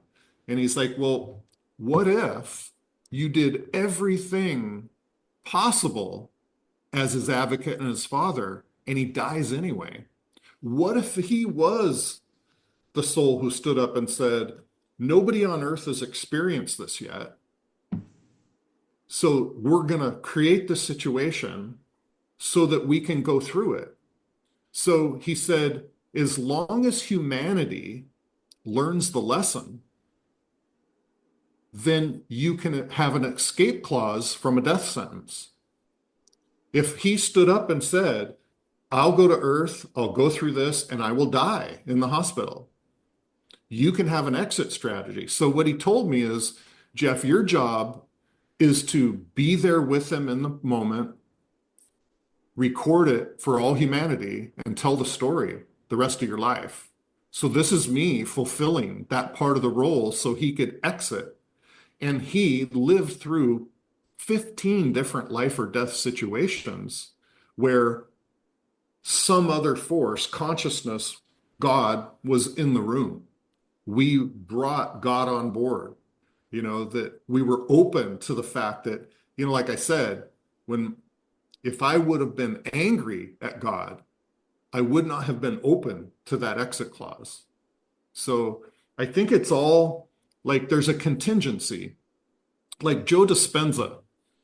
And he's like, well, what if you did everything possible as his advocate and his father, and he dies anyway? What if he was the soul who stood up and said, nobody on earth has experienced this yet, so we're going to create this situation so that we can go through it? So he said, as long as humanity learns the lesson, then you can have an escape clause from a death sentence. If he stood up and said, I'll go to earth, I'll go through this, and I will die in the hospital, you can have an exit strategy. So what he told me is, Jeff, your job is to be there with them in the moment, record it for all humanity, and tell the story the rest of your life. So this is me fulfilling that part of the role so he could exit. And he lived through 15 different life or death situations where some other force, consciousness, God, was in the room. We brought God on board, that we were open to the fact that, like I said, if I would have been angry at God, I would not have been open to that exit clause. So I think it's all like there's a contingency. Like Joe Dispenza,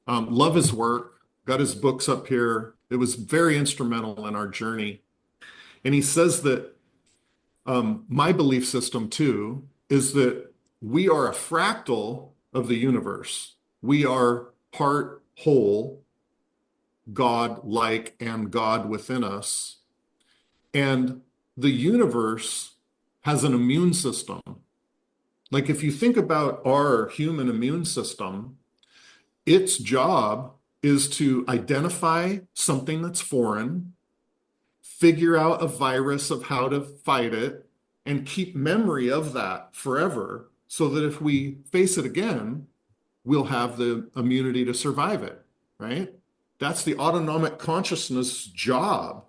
love his work, got his books up here. It was very instrumental in our journey. And he says that my belief system too is that we are a fractal of the universe. We are part whole, God like, and God within us. And the universe has an immune system. Like if you think about our human immune system, its job is to identify something that's foreign, figure out a virus of how to fight it, and keep memory of that forever so that if we face it again, we'll have the immunity to survive it, right? That's the autonomic consciousness job,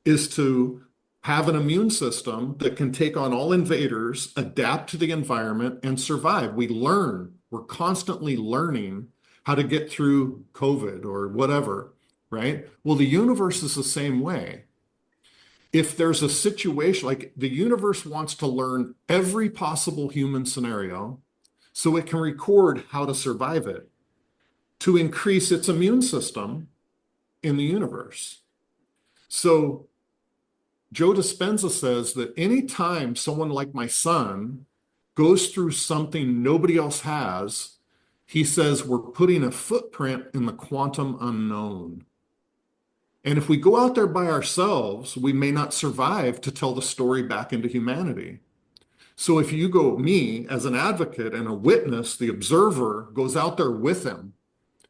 is to have an immune system that can take on all invaders, adapt to the environment, and survive. We learn. We're constantly learning how to get through COVID or whatever, right? Well, the universe is the same way. If there's a situation, like the universe wants to learn every possible human scenario so it can record how to survive it to increase its immune system in the universe. So Joe Dispenza says that anytime someone like my son goes through something nobody else has, he says we're putting a footprint in the quantum unknown. And if we go out there by ourselves, we may not survive to tell the story back into humanity. So if you go, me as an advocate and a witness, the observer goes out there with him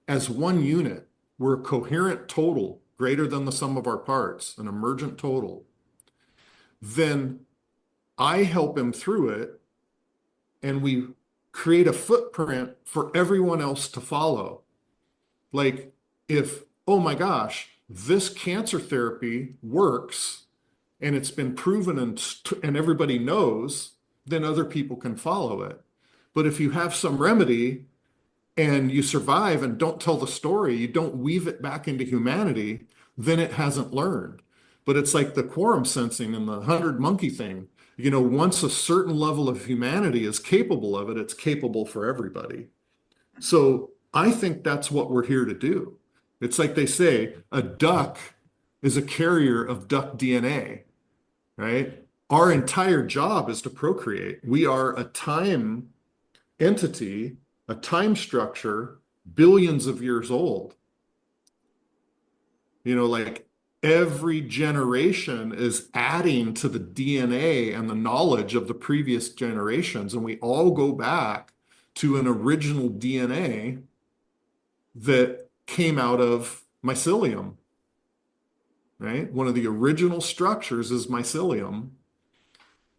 as one unit, we're a coherent total greater than the sum of our parts, an emergent total. Then I help him through it and we create a footprint for everyone else to follow. Like if, oh my gosh, this cancer therapy works and it's been proven and everybody knows, then other people can follow it. But if you have some remedy and you survive and don't tell the story, you don't weave it back into humanity, then it hasn't learned. But it's like the quorum sensing and the 100 monkey thing. You know, once a certain level of humanity is capable of it, it's capable for everybody. So I think that's what we're here to do. It's like they say, a duck is a carrier of duck DNA, right? Our entire job is to procreate. We are a time entity, a time structure, billions of years old. You know, like every generation is adding to the DNA and the knowledge of the previous generations. And we all go back to an original DNA that came out of mycelium, right? One of the original structures is mycelium,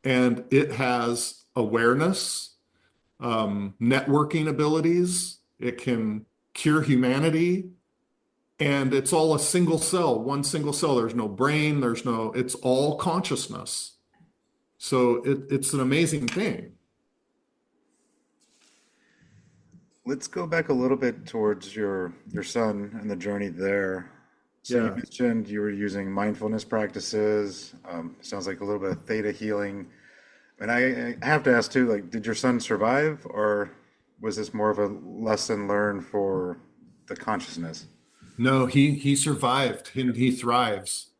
and it has awareness, networking abilities. It can cure humanity. And it's all a single cell, one single cell. There's no brain, it's all consciousness. So it's an amazing thing. Let's go back a little bit towards your son and the journey there. So you Yeah. mentioned you were using mindfulness practices. Sounds like a little bit of theta healing. And I have to ask too, like, did your son survive, or was this more of a lesson learned for the consciousness? No, he survived and he thrives.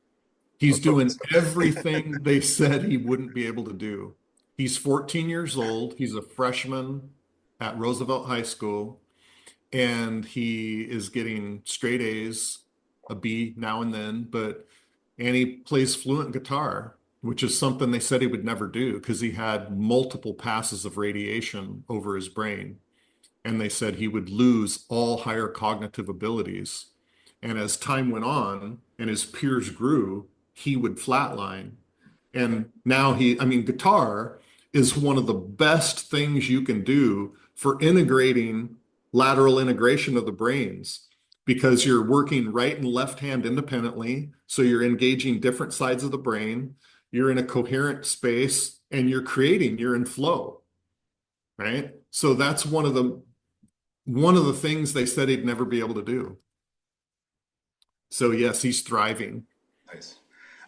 He's Let's hope doing so. everything they said he wouldn't be able to do. He's 14 years old. He's a freshman at Roosevelt High School, and he is getting straight A's, a B now and then, and he plays fluent guitar, which is something they said he would never do because he had multiple passes of radiation over his brain. And they said he would lose all higher cognitive abilities. And as time went on and his peers grew, he would flatline. And now guitar is one of the best things you can do for integrating lateral integration of the brains because you're working right and left hand independently. So you're engaging different sides of the brain. You're in a coherent space and you're in flow, right? So that's one of the things they said he'd never be able to do. So yes, he's thriving. Nice.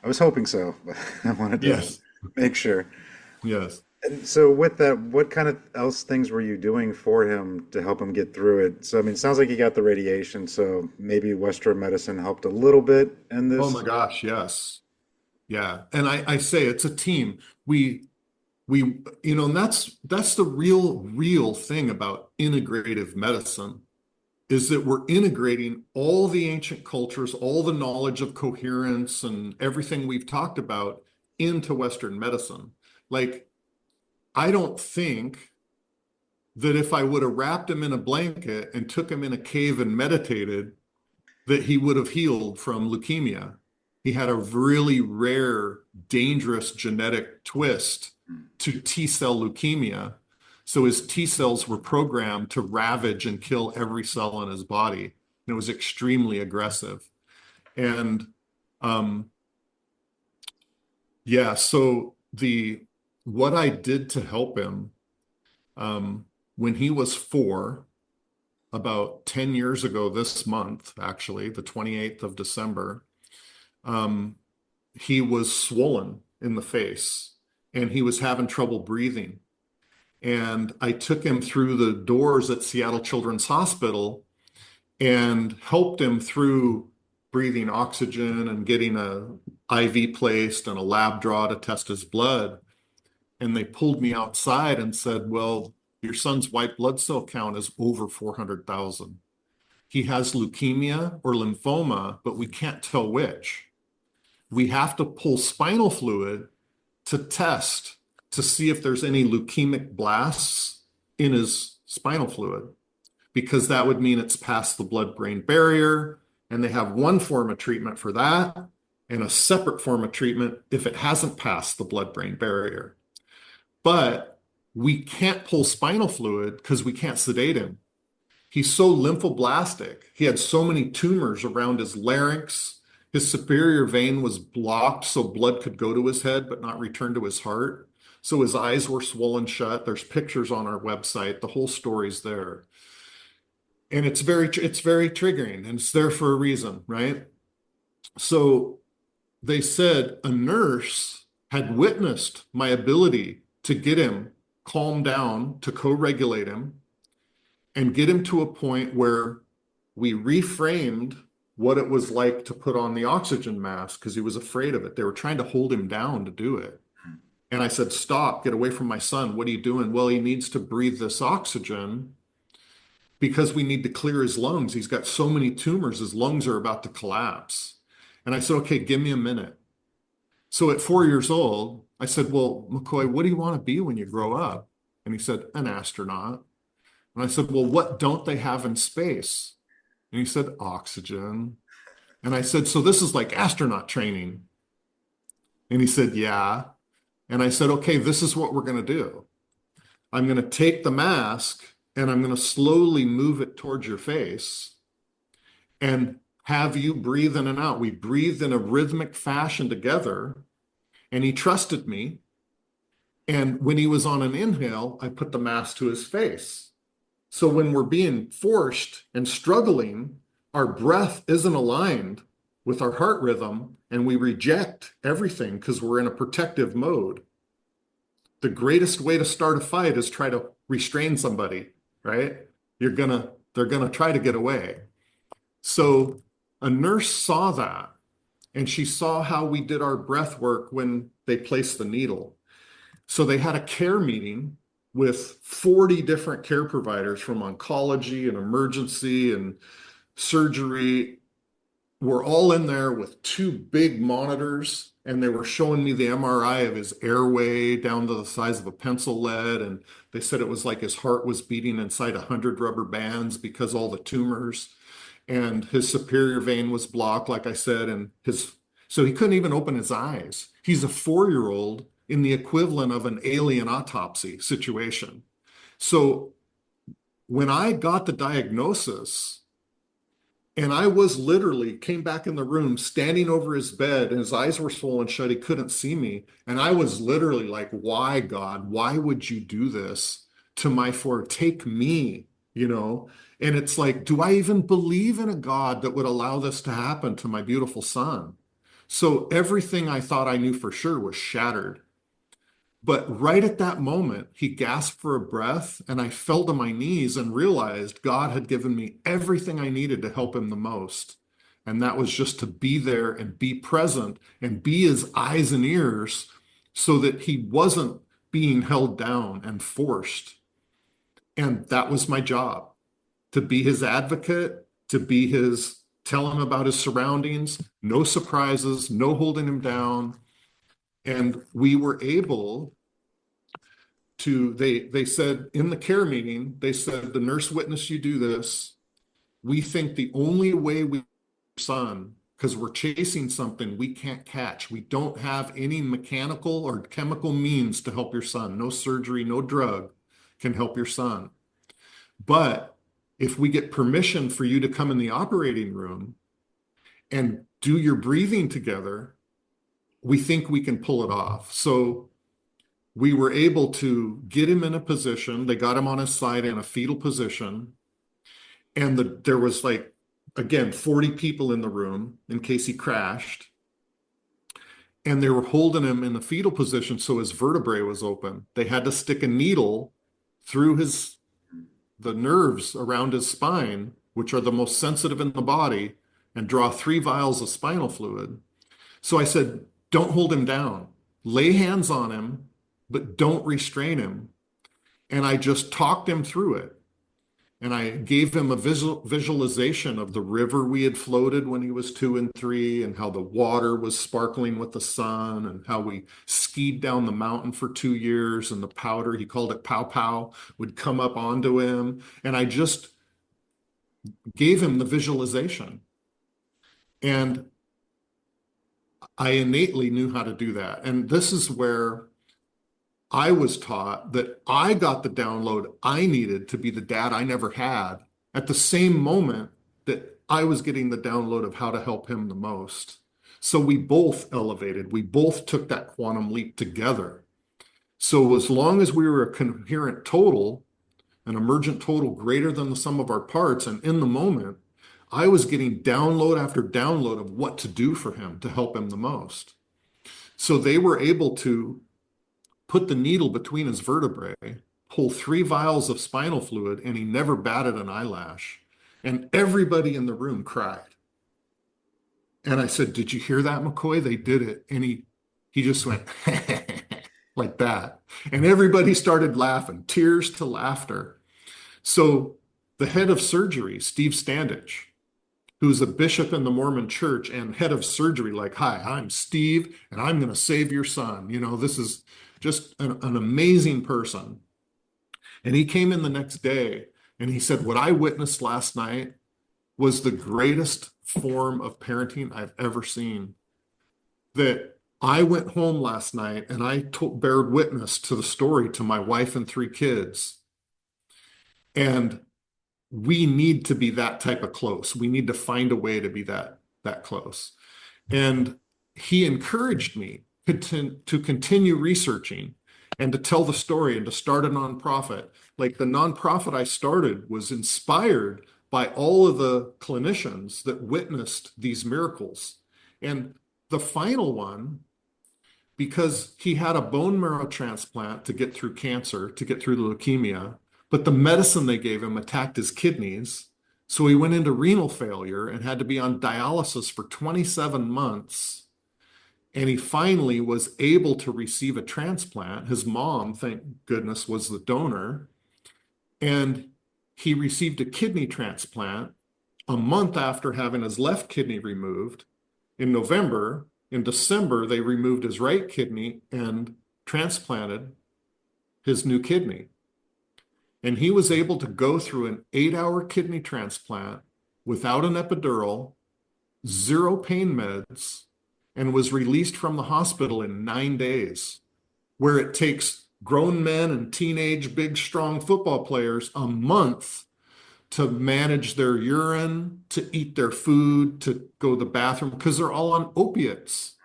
I was hoping so, but I wanted to Yes. make sure. Yes. And so with that, what kind of else things were you doing for him to help him get through it? So I mean, it sounds like he got the radiation, so maybe Western medicine helped a little bit in Oh my this. gosh, yes. Yeah. And I say it's a team. And that's the real thing about integrative medicine is that we're integrating all the ancient cultures, all the knowledge of coherence and everything we've talked about into Western medicine. Like, I don't think that if I would have wrapped him in a blanket and took him in a cave and meditated, that he would have healed from leukemia. He had a really rare, dangerous genetic twist to T cell leukemia. So his T cells were programmed to ravage and kill every cell in his body. And it was extremely aggressive. And yeah, so what I did to help him when he was 4, about 10 years ago this month, actually, the 28th of December, he was swollen in the face and he was having trouble breathing. And I took him through the doors at Seattle Children's Hospital and helped him through breathing oxygen and getting a IV placed and a lab draw to test his blood. And they pulled me outside and said, well, your son's white blood cell count is over 400,000. He has leukemia or lymphoma, but we can't tell which. We have to pull spinal fluid to test to see if there's any leukemic blasts in his spinal fluid, because that would mean it's past the blood-brain barrier, and they have one form of treatment for that and a separate form of treatment if it hasn't passed the blood-brain barrier. But we can't pull spinal fluid because we can't sedate him. He's so lymphoblastic. He had so many tumors around his larynx. His superior vein was blocked so blood could go to his head but not return to his heart. So his eyes were swollen shut. There's pictures on our website. The whole story's there. And it's very triggering, and it's there for a reason, right? So they said a nurse had witnessed my ability to get him calmed down, to co-regulate him, and get him to a point where we reframed what it was like to put on the oxygen mask because he was afraid of it. They were trying to hold him down to do it. And I said, stop, get away from my son. What are you doing? Well, he needs to breathe this oxygen because we need to clear his lungs. He's got so many tumors, his lungs are about to collapse. And I said, okay, give me a minute. So at 4 years old, I said, well, McCoy, what do you want to be when you grow up? And he said, an astronaut. And I said, well, what don't they have in space? And he said, oxygen. And I said, so this is like astronaut training. And he said, yeah. And I said, okay, this is what we're going to do. I'm going to take the mask and I'm going to slowly move it towards your face and have you breathe in and out. We breathed in a rhythmic fashion together, and he trusted me. And when he was on an inhale, I put the mask to his face. So when we're being forced and struggling, our breath isn't aligned with our heart rhythm, and we reject everything because we're in a protective mode. The greatest way to start a fight is try to restrain somebody, right? They're gonna try to get away. So a nurse saw that, and she saw how we did our breath work when they placed the needle. So they had a care meeting with 40 different care providers from oncology and emergency and surgery. We're all in there with 2 big monitors, and they were showing me the MRI of his airway down to the size of a pencil lead. And they said it was like his heart was beating inside 100 rubber bands because all the tumors, and his superior vein was blocked, like I said, and so he couldn't even open his eyes. He's a 4-year-old in the equivalent of an alien autopsy situation. So when I got the diagnosis, and I was literally came back in the room standing over his bed, and his eyes were swollen shut. He couldn't see me. And I was literally like, why, God? Why would you do this to my 4? Take me, you know? And it's like, do I even believe in a God that would allow this to happen to my beautiful son? So everything I thought I knew for sure was shattered. But right at that moment, he gasped for a breath, and I fell to my knees and realized God had given me everything I needed to help him the most. And that was just to be there and be present and be his eyes and ears so that he wasn't being held down and forced. And that was my job, to be his advocate, tell him about his surroundings, no surprises, no holding him down. And we were able to, they said in the care meeting, they said, the nurse witnessed you do this. We think the only way we son, because we're chasing something we can't catch. We don't have any mechanical or chemical means to help your son. No surgery, no drug can help your son. But if we get permission for you to come in the operating room and do your breathing together, we think we can pull it off. So we were able to get him in a position. They got him on his side in a fetal position. And there was like, again, 40 people in the room in case he crashed. And they were holding him in the fetal position so his vertebrae was open. They had to stick a needle through the nerves around his spine, which are the most sensitive in the body, and draw 3 vials of spinal fluid. So I said, don't hold him down. Lay hands on him, but don't restrain him. And I just talked him through it. And I gave him a visualization of the river we had floated when he was 2 and 3, and how the water was sparkling with the sun, and how we skied down the mountain for 2 years, and the powder, he called it pow pow, would come up onto him. And I just gave him the visualization. And I innately knew how to do that. And this is where I was taught that I got the download I needed to be the dad I never had at the same moment that I was getting the download of how to help him the most. So we both elevated, we both took that quantum leap together. So as long as we were a coherent total, an emergent total greater than the sum of our parts, and in the moment, I was getting download after download of what to do for him to help him the most. So they were able to put the needle between his vertebrae, pull 3 vials of spinal fluid, and he never batted an eyelash. And everybody in the room cried. And I said, did you hear that, McCoy? They did it. And he just went like that. And everybody started laughing, tears to laughter. So the head of surgery, Steve Standich, who's a bishop in the Mormon church and head of surgery, like, hi, I'm Steve, and I'm going to save your son. You know, this is just an amazing person. And he came in the next day and he said, what I witnessed last night was the greatest form of parenting I've ever seen. That I went home last night and I bared witness to the story to my wife and 3 kids. And we need to be that type of close. We need to find a way to be that close. And he encouraged me to continue researching and to tell the story and to start a nonprofit. Like the nonprofit I started was inspired by all of the clinicians that witnessed these miracles. And the final one, because he had a bone marrow transplant to get through cancer, to get through the leukemia, but the medicine they gave him attacked his kidneys. So he went into renal failure and had to be on dialysis for 27 months. And he finally was able to receive a transplant. His mom, thank goodness, was the donor. And he received a kidney transplant a month after having his left kidney removed. In November, in December, they removed his right kidney and transplanted his new kidney. And he was able to go through an 8-hour kidney transplant without an epidural, 0 pain meds, and was released from the hospital in 9 days, where it takes grown men and teenage, big, strong football players a month to manage their urine, to eat their food, to go to the bathroom, because they're all on opiates.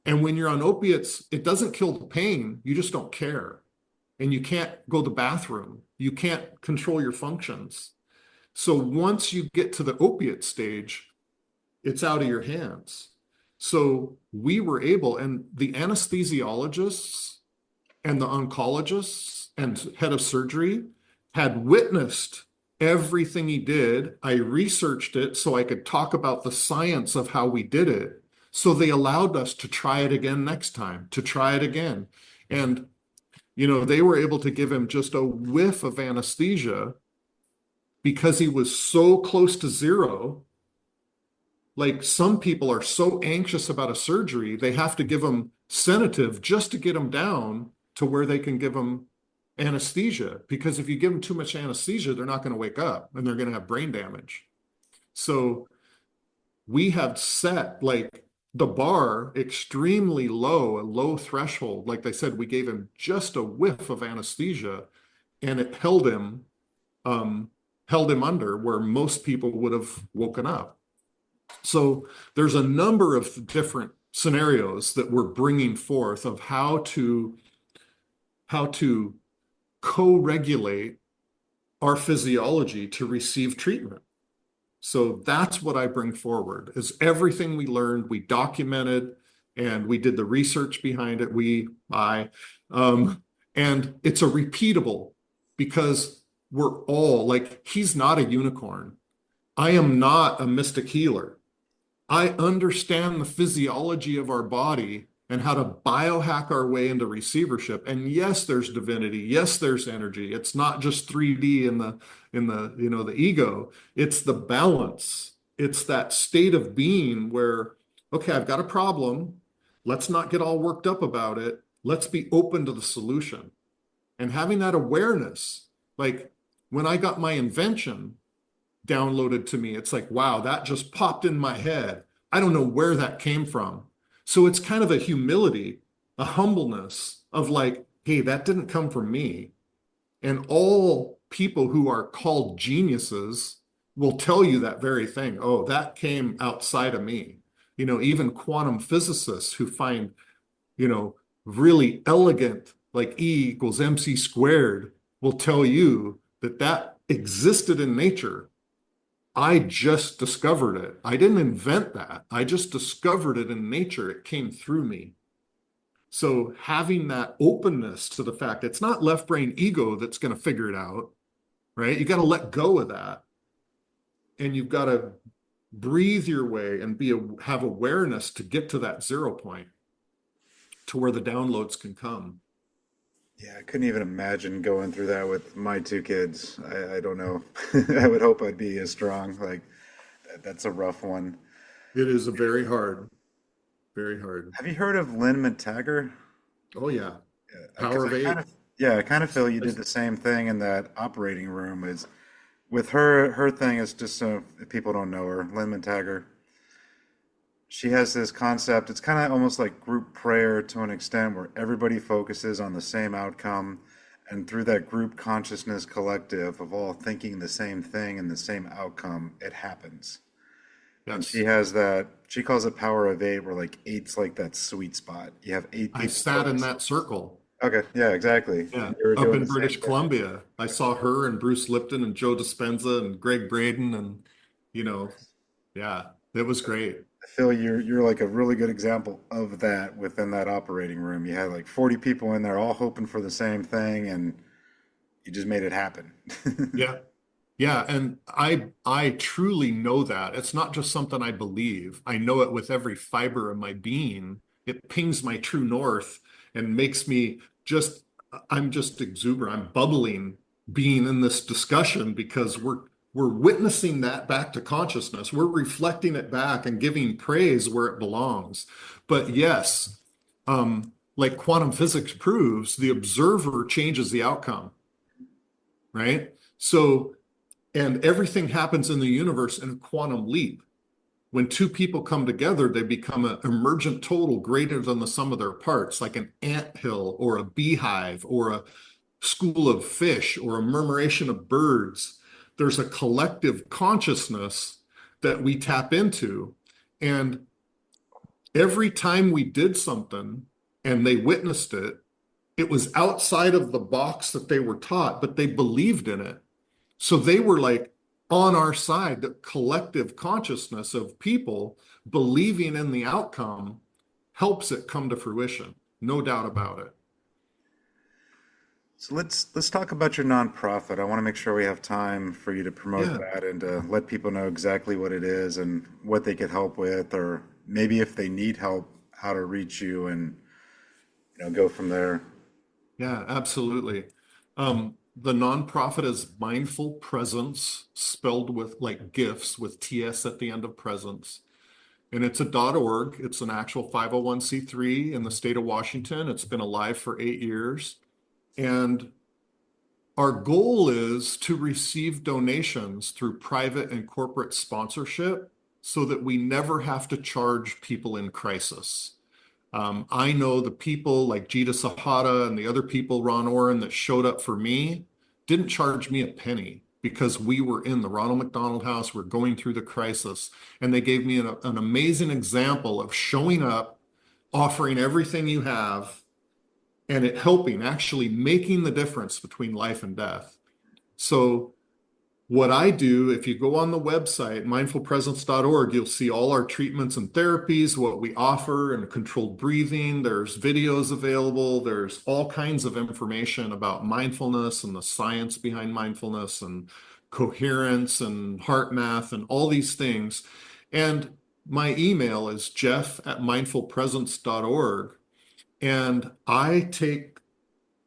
And when you're on opiates, it doesn't kill the pain, you just don't care. And you can't go to the bathroom. You can't control your functions. So once you get to the opiate stage, it's out of your hands. So we were able, and the anesthesiologists and the oncologists and head of surgery had witnessed everything he did. I researched it so I could talk about the science of how we did it. So they allowed us to try it again next time, to try it again. And, you know, they were able to give him just a whiff of anesthesia because he was so close to 0. Like some people are so anxious about a surgery, they have to give them sedative just to get them down to where they can give them anesthesia. Because if you give them too much anesthesia, they're not going to wake up and they're going to have brain damage. So we have set like the bar extremely low, a low threshold. Like they said, we gave him just a whiff of anesthesia and it um, held him under where most people would have woken up. So there's a number of different scenarios that we're bringing forth of how to co-regulate our physiology to receive treatment. So that's what I bring forward is everything we learned, we documented, and we did the research behind it. Um, and it's a repeatable because we're all like, he's not a unicorn. I am not a mystic healer. I understand the physiology of our body and how to biohack our way into receivership. And yes, there's divinity. Yes, there's energy. It's not just 3D in the ego. It's the balance. It's that state of being where, okay, I've got a problem. Let's not get all worked up about it. Let's be open to the solution. And having that awareness, like when I got my invention downloaded to me. It's like, wow, that just popped in my head. I don't know where that came from. So it's kind of a humility, a humbleness of like, hey, that didn't come from me. And all people who are called geniuses will tell you that very thing. Oh, that came outside of me. Even quantum physicists who find, really elegant, like E equals MC squared, will tell you that that existed in nature. I just discovered it. I didn't invent that. I just discovered it in nature. It came through me. So having that openness to the fact it's not left brain ego that's going to figure it out, right? You got to let go of that. And you've got to breathe your way and have awareness to get to that 0 point to where the downloads can come. Yeah, I couldn't even imagine going through that with my two kids. I don't know. I would hope I'd be as strong. Like that's a rough one. It is a very hard, very hard. Have you heard of Lynn McTaggart? Oh yeah. Because Power of eight. I kind of feel you did the same thing in that operating room. Is with her thing is just so if people don't know her, Lynn McTaggart. She has this concept. It's kind of almost like group prayer to an extent, where everybody focuses on the same outcome, and through that group consciousness collective of all thinking the same thing and the same outcome, it happens. And Yes. she has that. She calls it power of eight, where like eight's like that sweet spot. You have eight I people sat in focused. that circle. Okay, yeah, exactly. Yeah, And they were up doing the in same British thing. Columbia. I saw her and Bruce Lipton and Joe Dispenza and Greg Braden and you know, yeah, it was great. I feel you're like a really good example of that within that operating room. You had like 40 people in there all hoping for the same thing, and you just made it happen. Yeah. Yeah, and I truly know that. It's not just something I believe. I know it with every fiber of my being. It pings my true north and makes me just I'm just exuberant. I'm bubbling being in this discussion because we're witnessing that back to consciousness. We're reflecting it back and giving praise where it belongs. But yes, like quantum physics proves, the observer changes the outcome, right? So and everything happens in the universe in a quantum leap. When two people come together, they become an emergent total greater than the sum of their parts, like an anthill or a beehive or a school of fish or a murmuration of birds. There's a collective consciousness that we tap into. And every time we did something and they witnessed it, it was outside of the box that they were taught, but they believed in it. So they were like on our side, the collective consciousness of people believing in the outcome helps it come to fruition. No doubt about it. So let's talk about your nonprofit. I want to make sure we have time for you to promote Yeah. that and to let people know exactly what it is and what they could help with, or maybe if they need help, how to reach you and go from there. Yeah, absolutely. The nonprofit is Mindful Presence, spelled with like gifts with TS at the end of presence. and it's a .org. It's an actual 501(c)(3) in the state of Washington. It's been alive for 8 years. And our goal is to receive donations through private and corporate sponsorship so that we never have to charge people in crisis. I know the people like Jita Sahata and the other people, Ron Oren, that showed up for me, didn't charge me a penny because we were in the Ronald McDonald House, we're going through the crisis. And they gave me an amazing example of showing up, offering everything you have, and it helping, actually making the difference between life and death. So what I do, if you go on the website, mindfulpresence.org, you'll see all our treatments and therapies, what we offer, and controlled breathing. There's videos available. There's all kinds of information about mindfulness and the science behind mindfulness and coherence and heart math and all these things. And my email is jeff@mindfulpresence.org. And I take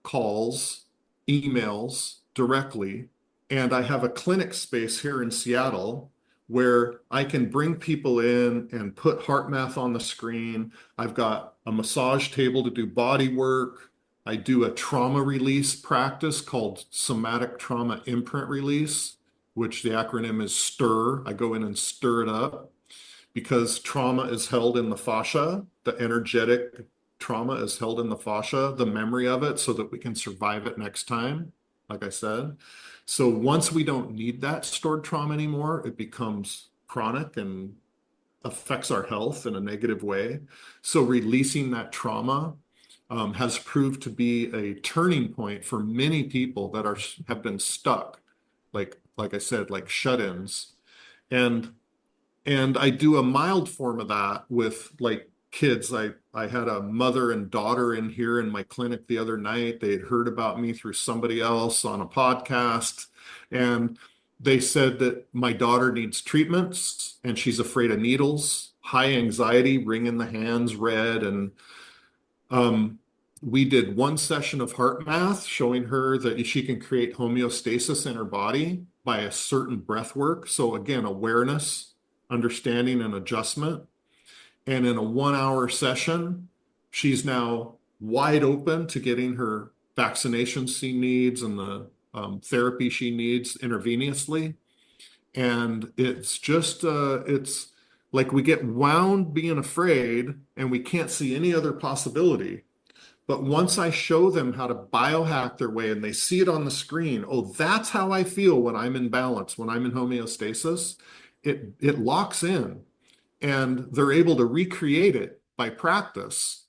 calls, emails directly, and I have a clinic space here in Seattle where I can bring people in and put heart math on the screen. I've got a massage table to do body work. I do a trauma release practice called somatic trauma imprint release, which the acronym is STIR. I go in and stir it up because trauma is held in the fascia. The energetic trauma is held in the fascia, the memory of it, so that we can survive it next time, like I said. So once we don't need that stored trauma anymore, it becomes chronic and affects our health in a negative way. So releasing that trauma has proved to be a turning point for many people that have been stuck, like I said, like shut-ins. And I do a mild form of that with like kids. I had a mother and daughter in here in my clinic the other night. They had heard about me through somebody else on a podcast. And they said that my daughter needs treatments and she's afraid of needles, high anxiety, ring in the hands, red. And we did one session of heart math showing her that she can create homeostasis in her body by a certain breath work. So again, awareness, understanding, and adjustment. And in a 1 hour session, she's now wide open to getting her vaccinations she needs and the therapy she needs intravenously. And it's just, it's like we get wound being afraid and we can't see any other possibility. But once I show them how to biohack their way and they see it on the screen, oh, that's how I feel when I'm in balance, when I'm in homeostasis, it locks in and they're able to recreate it by practice.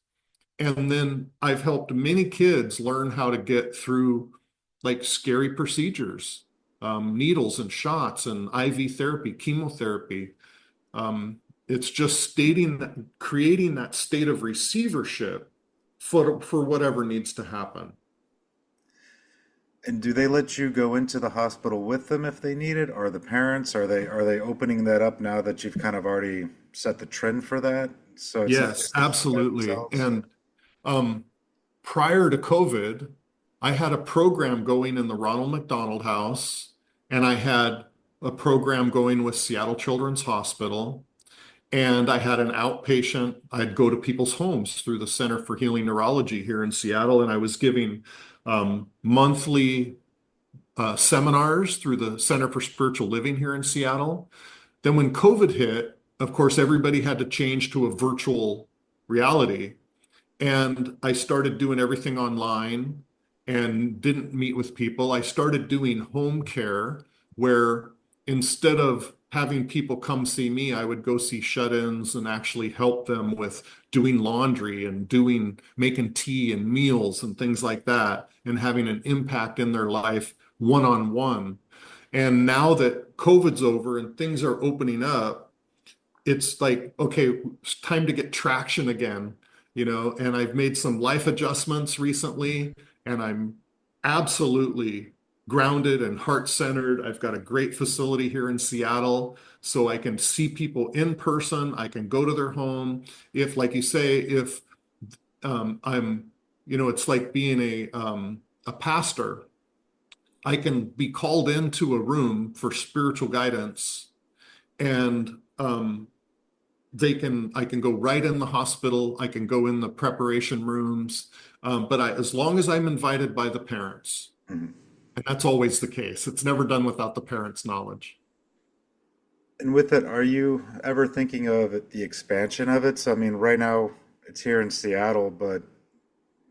And then I've helped many kids learn how to get through like scary procedures, needles and shots and IV therapy, chemotherapy. It's just stating that, creating that state of receivership for whatever needs to happen. And do they let you go into the hospital with them if they need it? Or the parents, are they opening that up now that you've kind of already set the trend for that? So it's not Yes, just by absolutely. themselves? And um, prior to COVID, I had a program going in the Ronald McDonald House, and I had a program going with Seattle Children's Hospital, and I had an outpatient. I'd go to people's homes through the Center for Healing Neurology here in Seattle, and I was giving monthly seminars through the Center for Spiritual Living here in Seattle. Then when COVID hit, of course, everybody had to change to a virtual reality. And I started doing everything online and didn't meet with people. I started doing home care where instead of having people come see me, I would go see shut-ins and actually help them with doing laundry and making tea and meals and things like that, and having an impact in their life one-on-one. And now that COVID's over and things are opening up, it's like, okay, it's time to get traction again, and I've made some life adjustments recently, and I'm absolutely grounded and heart-centered. I've got a great facility here in Seattle, so I can see people in person. I can go to their home. If, like you say, if I'm, it's like being a pastor. I can be called into a room for spiritual guidance, and I can go right in the hospital. I can go in the preparation rooms. But as long as I'm invited by the parents, Mhm. and that's always the case, it's never done without the parents' knowledge. And with it, are you ever thinking of the expansion of it? So, I mean, right now it's here in Seattle, but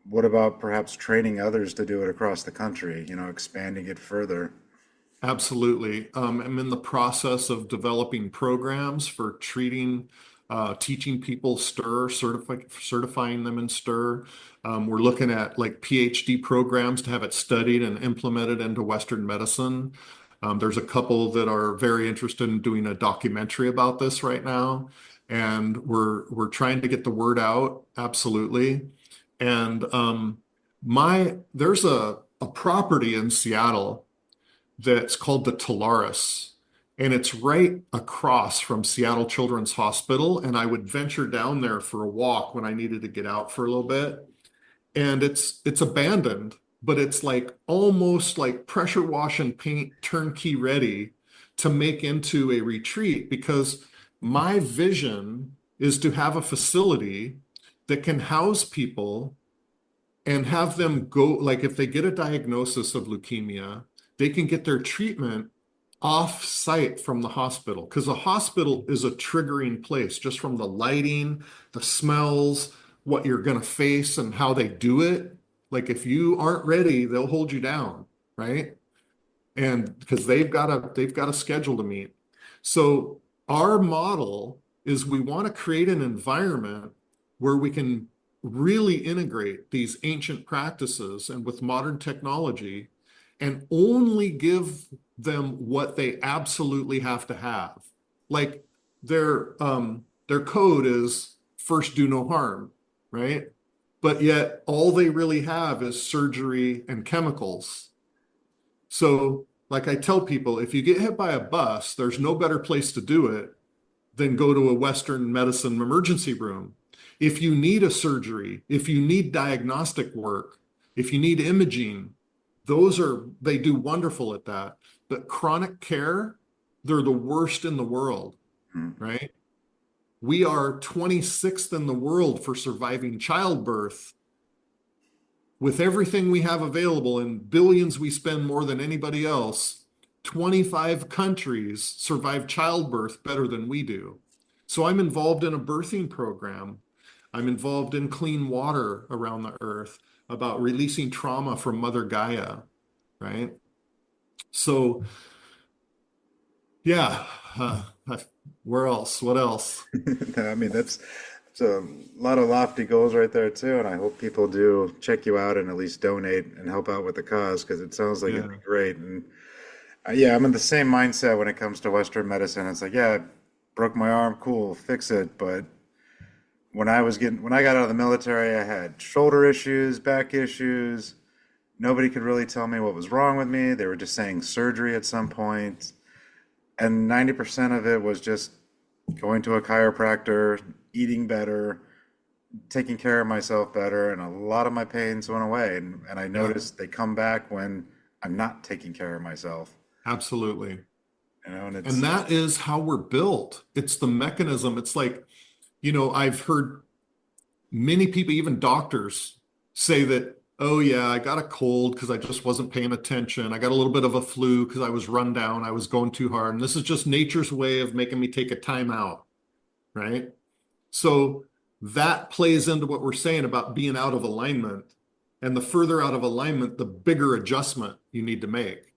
what about perhaps training others to do it across the country, expanding it further? Absolutely. I'm in the process of developing programs for teaching people stir, certifying them in stir. We're looking at like PhD programs to have it studied and implemented into Western medicine. There's a couple that are very interested in doing a documentary about this right now, and we're trying to get the word out. Absolutely. And there's a property in Seattle that's called the Talaris. And it's right across from Seattle Children's Hospital. And I would venture down there for a walk when I needed to get out for a little bit. And it's abandoned, but it's like almost like pressure wash and paint turnkey ready to make into a retreat because my vision is to have a facility that can house people and have them go, like if they get a diagnosis of leukemia, they can get their treatment off site from the hospital because the hospital is a triggering place just from the lighting, the smells, what you're going to face and how they do it. Like if you aren't ready, they'll hold you down, right? And because they've got a schedule to meet. So our model is we want to create an environment where we can really integrate these ancient practices and with modern technology and only give them what they absolutely have to have. Like their code is first do no harm, right? But yet all they really have is surgery and chemicals. So, like I tell people, if you get hit by a bus, there's no better place to do it than go to a Western medicine emergency room. If you need a surgery, if you need diagnostic work, if you need imaging, they do wonderful at that. But chronic care, they're the worst in the world, Hmm. right? We are 26th in the world for surviving childbirth with everything we have available and billions we spend more than anybody else, 25 countries survive childbirth better than we do. So I'm involved in a birthing program. I'm involved in clean water around the earth about releasing trauma from Mother Gaia, right? So, yeah, uh, where else? What else? I mean, that's a lot of lofty goals right there too, and I hope people do check you out and at least donate and help out with the cause because it sounds like it'd be Yeah, great. And yeah, I'm in the same mindset when it comes to Western medicine. It's like, yeah, I broke my arm, cool, fix it. But when I got out of the military, I had shoulder issues, back issues. Nobody could really tell me what was wrong with me. They were just saying surgery at some point. And 90% of it was just going to a chiropractor, eating better, taking care of myself better, and a lot of my pains went away. And I yeah, noticed they come back when I'm not taking care of myself. absolutely. And And it's that is how we're built. It's the mechanism. It's like, I've heard many people, even doctors, say that, oh, yeah, I got a cold because I just wasn't paying attention. I got a little bit of a flu because I was run down. I was going too hard. And this is just nature's way of making me take a time out, right? So that plays into what we're saying about being out of alignment. And the further out of alignment, the bigger adjustment you need to make.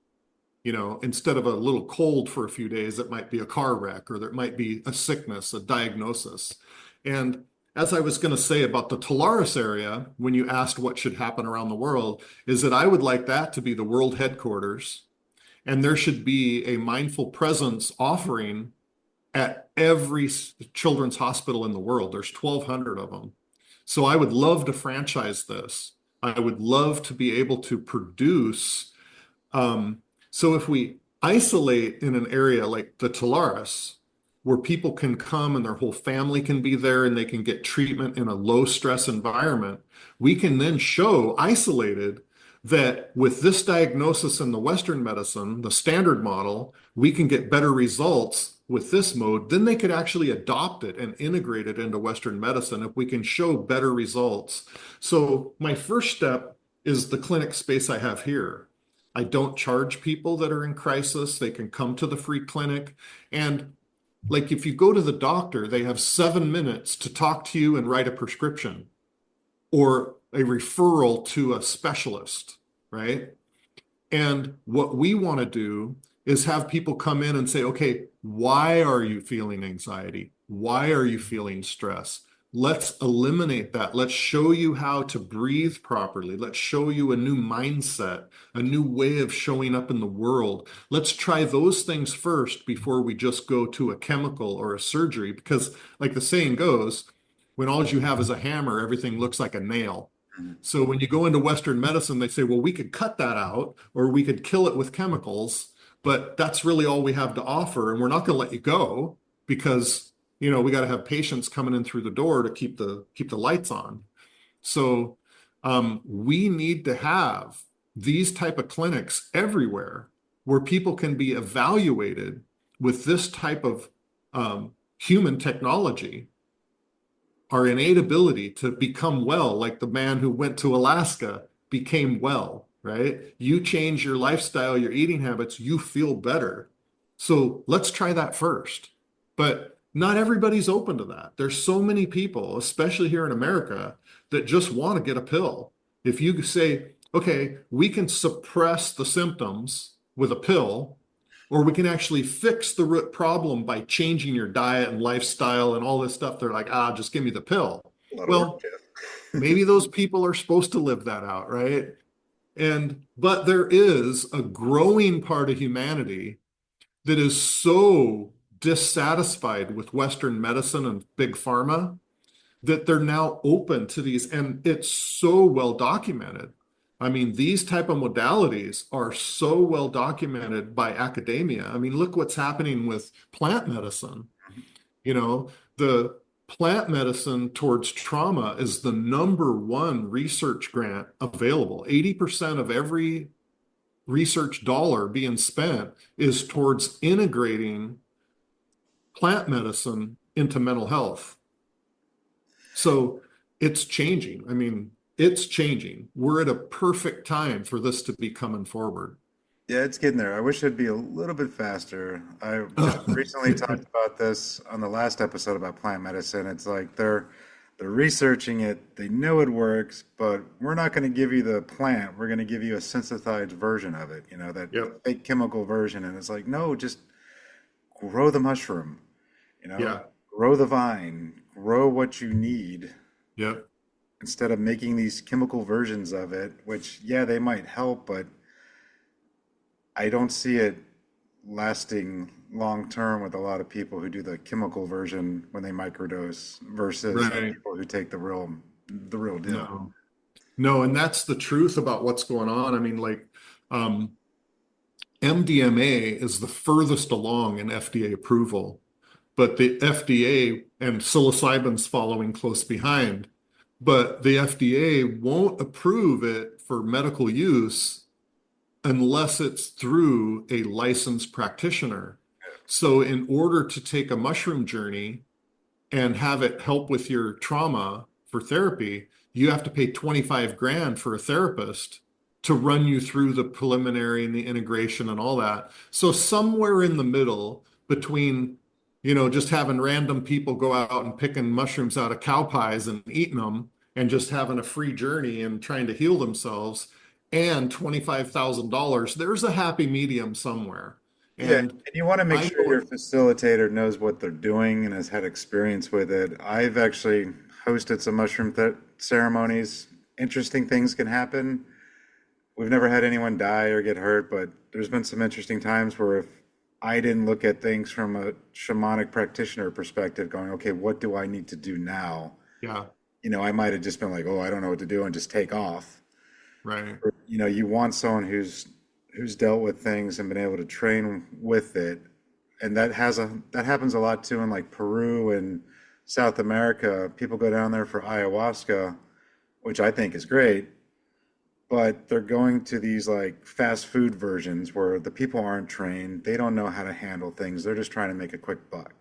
Instead of a little cold for a few days, it might be a car wreck or there might be a sickness, a diagnosis. And as I was going to say about the Talaris area, when you asked what should happen around the world, is that I would like that to be the world headquarters. And there should be a mindful presence offering at every children's hospital in the world. There's 1,200 of them. So I would love to franchise this. I would love to be able to produce um, so if we isolate in an area like the Talaris, where people can come and their whole family can be there and they can get treatment in a low stress environment, we can then show isolated that with this diagnosis in the Western medicine, the standard model, we can get better results with this mode, then they could actually adopt it and integrate it into Western medicine if we can show better results. So my first step is the clinic space I have here. I don't charge people that are in crisis. They can come to the free clinic. And like if you go to the doctor, they have 7 minutes to talk to you and write a prescription or a referral to a specialist, right? And what we want to do is have people come in and say, okay, why are you feeling anxiety? Why are you feeling stress? Let's eliminate that. Let's show you how to breathe properly. Let's show you a new mindset, a new way of showing up in the world. Let's try those things first before we just go to a chemical or a surgery. Because, like the saying goes, when all you have is a hammer, everything looks like a nail. Mhm. So when you go into Western medicine, they say, well, we could cut that out or we could kill it with chemicals, but that's really all we have to offer. And we're not going to let you go because, we got to have patients coming in through the door to keep the lights on. So we need to have these type of clinics everywhere where people can be evaluated with this type of human technology, our innate ability to become well, like the man who went to Alaska became well, right? You change your lifestyle, your eating habits, you feel better. So let's try that first. But not everybody's open to that. There's so many people, especially here in America, that just want to get a pill. If you say, okay, we can suppress the symptoms with a pill, or we can actually fix the root problem by changing your diet and lifestyle and all this stuff. They're like, just give me the pill. A lot of work, Well, Jeff. maybe those people are supposed to live that out, right? But there is a growing part of humanity that is so dissatisfied with Western medicine and big pharma that they're now open to these, and it's so well documented. I mean, these type of modalities are so well documented by academia. I mean, look what's happening with plant medicine. You know, the plant medicine towards trauma is the number one research grant available. 80% of every research dollar being spent is towards integrating plant medicine into mental health. So it's changing. I mean, it's changing. We're at a perfect time for this to be coming forward. Yeah, it's getting there. I wish it'd be a little bit faster. I just recently talked about this on the last episode about plant medicine. It's like they're researching it. They know it works, but we're not going to give you the plant. We're going to give you a synthesized version of it, that Yep. fake chemical version. And it's like, no, just grow the mushroom, you know, Yeah. grow the vine, grow what you need Yep. instead of making these chemical versions of it, which, yeah, they might help, but I don't see it lasting long term with a lot of people who do the chemical version when they microdose versus the Right. people who take the real deal. No. No, and that's the truth about what's going on. I mean, like, um, MDMA is the furthest along in FDA approval, but the FDA and psilocybin's following close behind. But the FDA won't approve it for medical use unless it's through a licensed practitioner. So, in order to take a mushroom journey and have it help with your trauma for therapy, you have to pay 25 grand for a therapist to run you through the preliminary and the integration and all that. So somewhere in the middle between, just having random people go out and picking mushrooms out of cow pies and eating them and just having a free journey and trying to heal themselves and $25,000, there's a happy medium somewhere. Yeah, And and you want to make I sure know, your facilitator knows what they're doing and has had experience with it. I've actually hosted some mushroom th ceremonies. Interesting things can happen. We've never had anyone die or get hurt, but there's been some interesting times where if I didn't look at things from a shamanic practitioner perspective, going, okay, what do I need to do now? yeah, I might have just been like, oh, I don't know what to do and just take off. right. Or, you want someone who's dealt with things and been able to train with it. And that happens a lot too in like Peru and South America. People go down there for ayahuasca, which I think is great. but they're going to these like fast food versions where the people aren't trained, they don't know how to handle things, they're just trying to make a quick buck,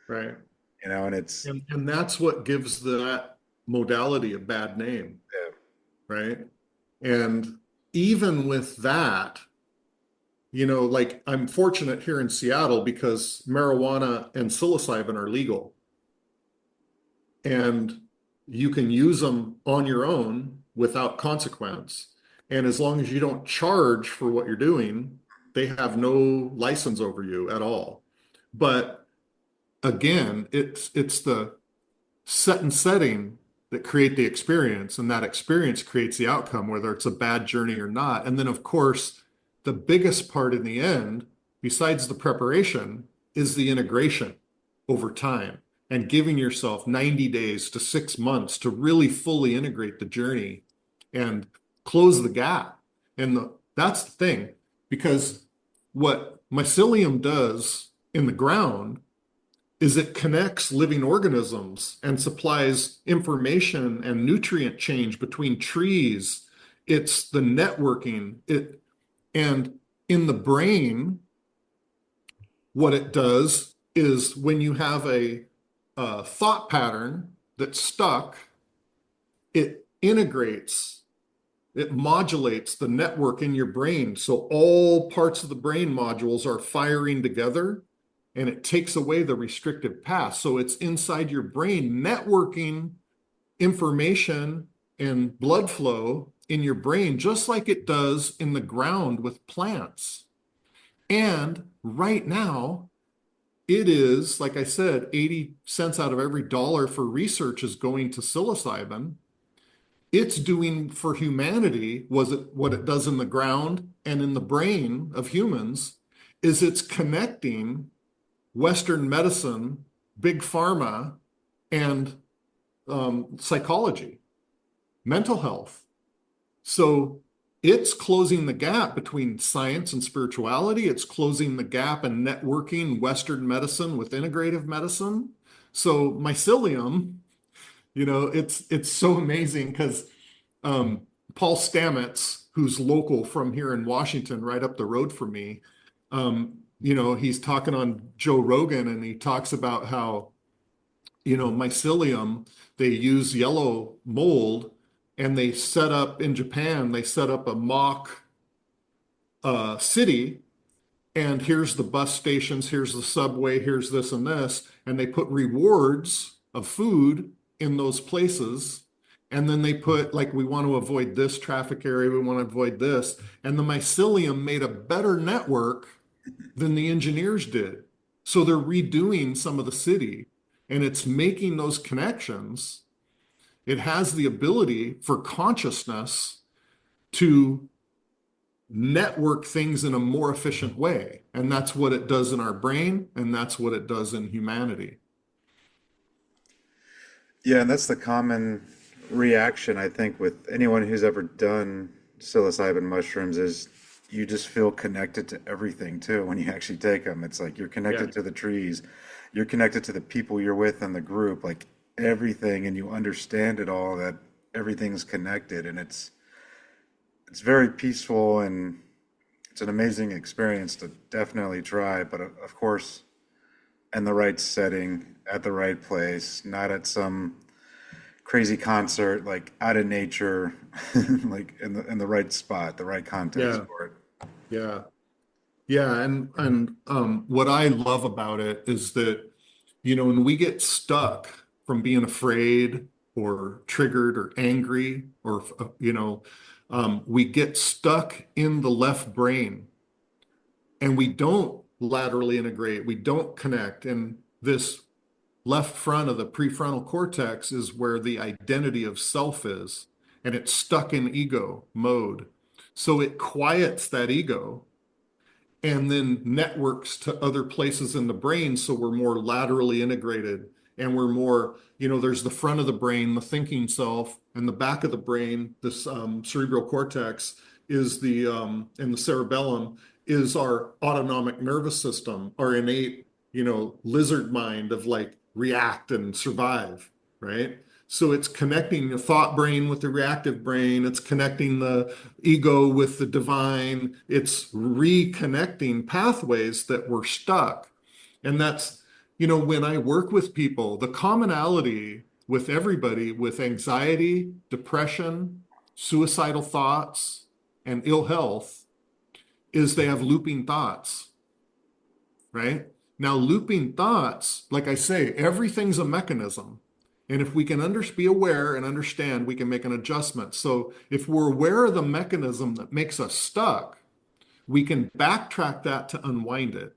Right. and it's And that's what gives that modality a bad name, yeah, right? And even with that, like I'm fortunate here in Seattle because marijuana and psilocybin are legal and you can use them on your own without consequence. And as long as you don't charge for what you're doing, they have no license over you at all. But again, it's the set and setting that create the experience, and that experience creates the outcome, whether it's a bad journey or not. And then, of course, the biggest part in the end, besides the preparation, is the integration over time and giving yourself 90 days to 6 months to really fully integrate the journey and close the gap. And that's the thing, because what mycelium does in the ground is it connects living organisms and supplies information and nutrient change between trees. It's the networking. And in the brain, what it does is when you have a thought pattern that's stuck, it integrates, it modulates the network in your brain. So all parts of the brain modules are firing together and it takes away the restrictive path. So it's inside your brain networking information and blood flow in your brain, just like it does in the ground with plants. And right now, it is, like I said, 80 cents out of every dollar for research is going to psilocybin. It's doing for humanity was it what it does in the ground and in the brain of humans is it's connecting Western medicine, big pharma, and psychology, mental health. So it's closing the gap between science and spirituality. It's closing the gap and networking Western medicine with integrative medicine. So mycelium, it's so amazing because Paul Stamets, who's local from here in Washington, right up the road from me, he's talking on Joe Rogan and he talks about how, mycelium, they use yellow mold and they set up in Japan, they set up a mock city. And here's the bus stations, here's the subway, here's this and this. And they put rewards of food in those places. And then they put, like, we want to avoid this traffic area, we want to avoid this. And the mycelium made a better network than the engineers did. So they're redoing some of the city and it's making those connections. It has the ability for consciousness to network things in a more efficient way. And that's what it does in our brain, and that's what it does in humanity. yeah, and that's the common reaction I think with anyone who's ever done psilocybin mushrooms is you just feel connected to everything too when you actually take them. It's like you're Yeah. connected to the trees, you're connected to the people you're with in the group, like everything, and you understand it all that everything's connected, and it's very peaceful and it's an amazing experience to definitely try. But of course, in the right setting, at the right place, not at some crazy concert, like out of nature, like in the right spot, the right context Yeah. for it. Yeah. Yeah. And what I love about it is that, when we get stuck from being afraid or triggered or angry, or, we get stuck in the left brain and we don't laterally integrate, we don't connect. And this left front of the prefrontal cortex is where the identity of self is, and it's stuck in ego mode. So it quiets that ego and then networks to other places in the brain. So we're more laterally integrated and we're more, there's the front of the brain, the thinking self, and the back of the brain, this cerebral cortex is and the cerebellum is our autonomic nervous system, our innate, lizard mind of like react and survive, right? So it's connecting the thought brain with the reactive brain. It's connecting the ego with the divine. It's reconnecting pathways that were stuck. And that's, when I work with people, the commonality with everybody with anxiety, depression, suicidal thoughts, and ill health is they have looping thoughts, right? Now, looping thoughts, like I say, everything's a mechanism. And if we can be aware and understand, we can make an adjustment. So if we're aware of the mechanism that makes us stuck, we can backtrack that to unwind it.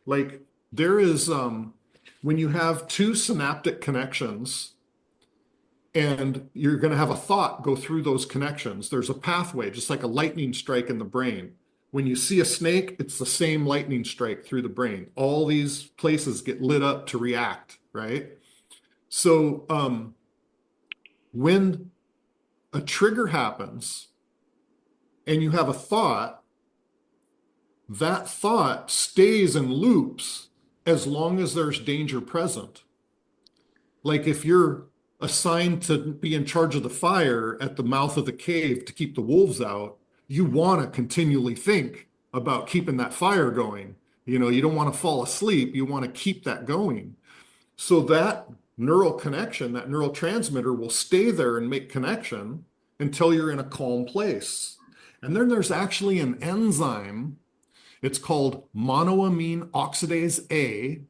Like there is, when you have two synaptic connections and you're going to have a thought go through those connections, there's a pathway, just like a lightning strike in the brain. When you see a snake, it's the same lightning strike through the brain. All these places get lit up to react, right? So when a trigger happens and you have a thought, that thought stays and loops as long as there's danger present. Like if you're assigned to be in charge of the fire at the mouth of the cave to keep the wolves out, you want to continually think about keeping that fire going. You don't want to fall asleep. You want to keep that going. So that neural connection, that neurotransmitter will stay there and make connection until you're in a calm place. And then there's actually an enzyme. It's called monoamine oxidase A,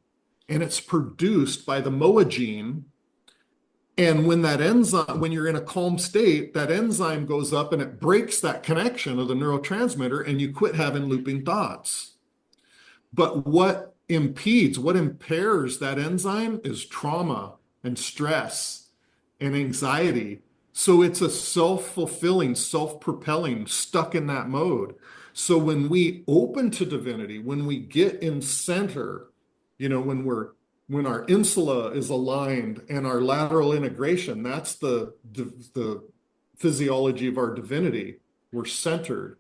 and it's produced by the MOA gene. And when you're in a calm state, that enzyme goes up and it breaks that connection of the neurotransmitter and you quit having looping thoughts. But what impairs that enzyme is trauma and stress and anxiety. So it's a self-fulfilling, self-propelling, stuck in that mode. So when we open to divinity, when we get in center, when our insula is aligned and our lateral integration, that's the physiology of our divinity. We're centered.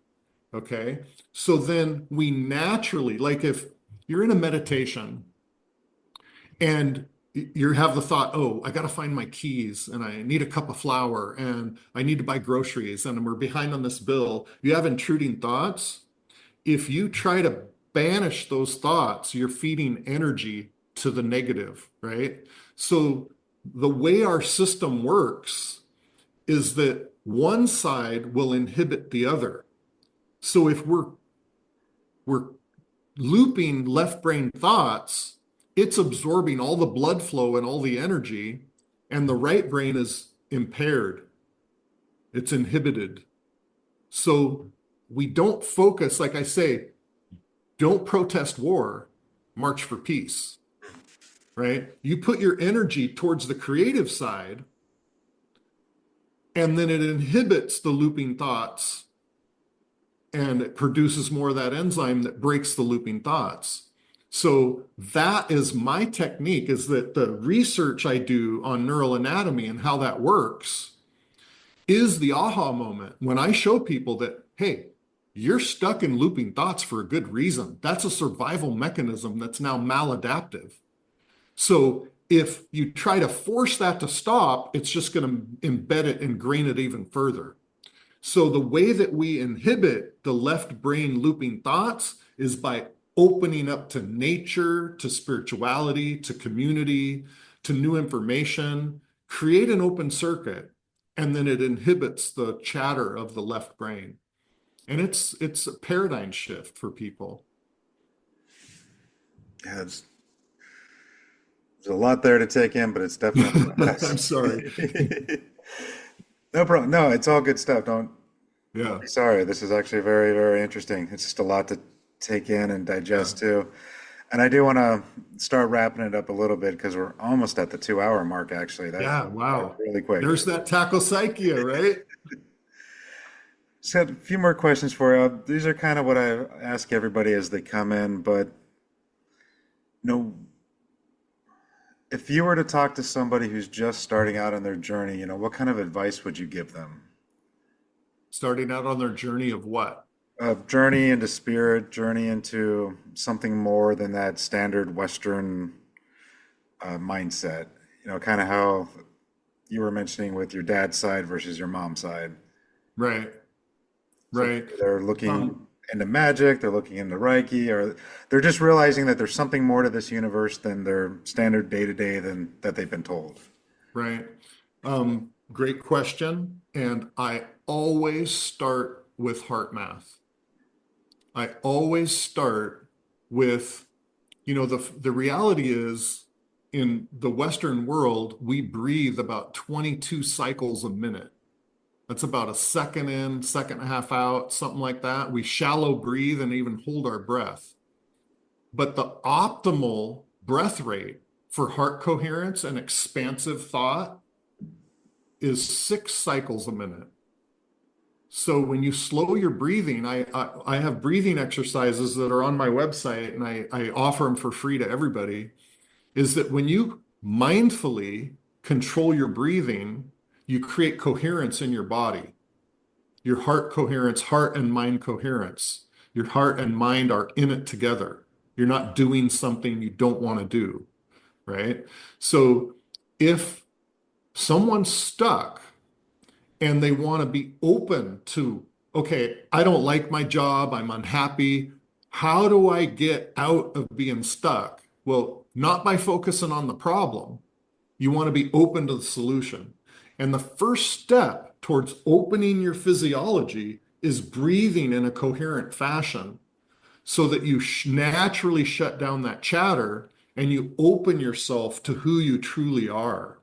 Okay. So then we naturally, like if you're in a meditation and you have the thought, oh, I got to find my keys and I need a cup of flour and I need to buy groceries and we're behind on this bill. You have intruding thoughts. If you try to banish those thoughts, you're feeding energy to the negative, right? So the way our system works is that one side will inhibit the other. So if we're looping left brain thoughts, it's absorbing all the blood flow and all the energy, and the right brain is impaired. It's inhibited. So we don't focus, like I say, don't protest war, march for peace, right? You put your energy towards the creative side, and then it inhibits the looping thoughts and it produces more of that enzyme that breaks the looping thoughts. So that is my technique, is that the research I do on neural anatomy and how that works is the aha moment when I show people that, hey, you're stuck in looping thoughts for a good reason. That's a survival mechanism that's now maladaptive. So if you try to force that to stop, it's just going to embed it and grain it even further. So the way that we inhibit the left brain looping thoughts is by opening up to nature, to spirituality, to community, to new information, create an open circuit, and then it inhibits the chatter of the left brain. And it's a paradigm shift for people. Yeah, there's a lot there to take in, but it's definitely I'm sorry. no problem. No, it's all good stuff. Don't Yeah. be sorry. This is actually very, very interesting. It's just a lot to take in and digest Yeah. too. And I do want to start wrapping it up a little bit because we're almost at the 2 hour mark, actually. That Yeah. went Wow. really quick. There's that tachypsychia, right? Just had a few more questions for you. These are kind of what I ask everybody as they come in, but you know, if you were to talk to somebody who's just starting out on their journey, what kind of advice would you give them? Starting out on their journey of what? Journey into spirit, journey into something more than that standard Western mindset. Kind of how you were mentioning with your dad's side versus your mom's side. Right, So right. maybe they're looking Um, into magic, they're looking into Reiki, or they're just realizing that there's something more to this universe than their standard day to day than that they've been told. right. Great question. And I always start with heart math. I always start with, the reality is in the Western world, we breathe about 22 cycles a minute. That's about a second in, second and a half out, something like that. We shallow breathe and even hold our breath. But the optimal breath rate for heart coherence and expansive thought is 6 cycles a minute. So when you slow your breathing, I have breathing exercises that are on my website and I offer them for free to everybody, is that when you mindfully control your breathing, you create coherence in your body. Your heart coherence, heart and mind coherence. Your heart and mind are in it together. You're not doing something you don't want to do, right? So if someone's stuck and they want to be open to, okay, I don't like my job, I'm unhappy. How do I get out of being stuck? Well, not by focusing on the problem. You want to be open to the solution. And the first step towards opening your physiology is breathing in a coherent fashion so that you naturally shut down that chatter and you open yourself to who you truly are.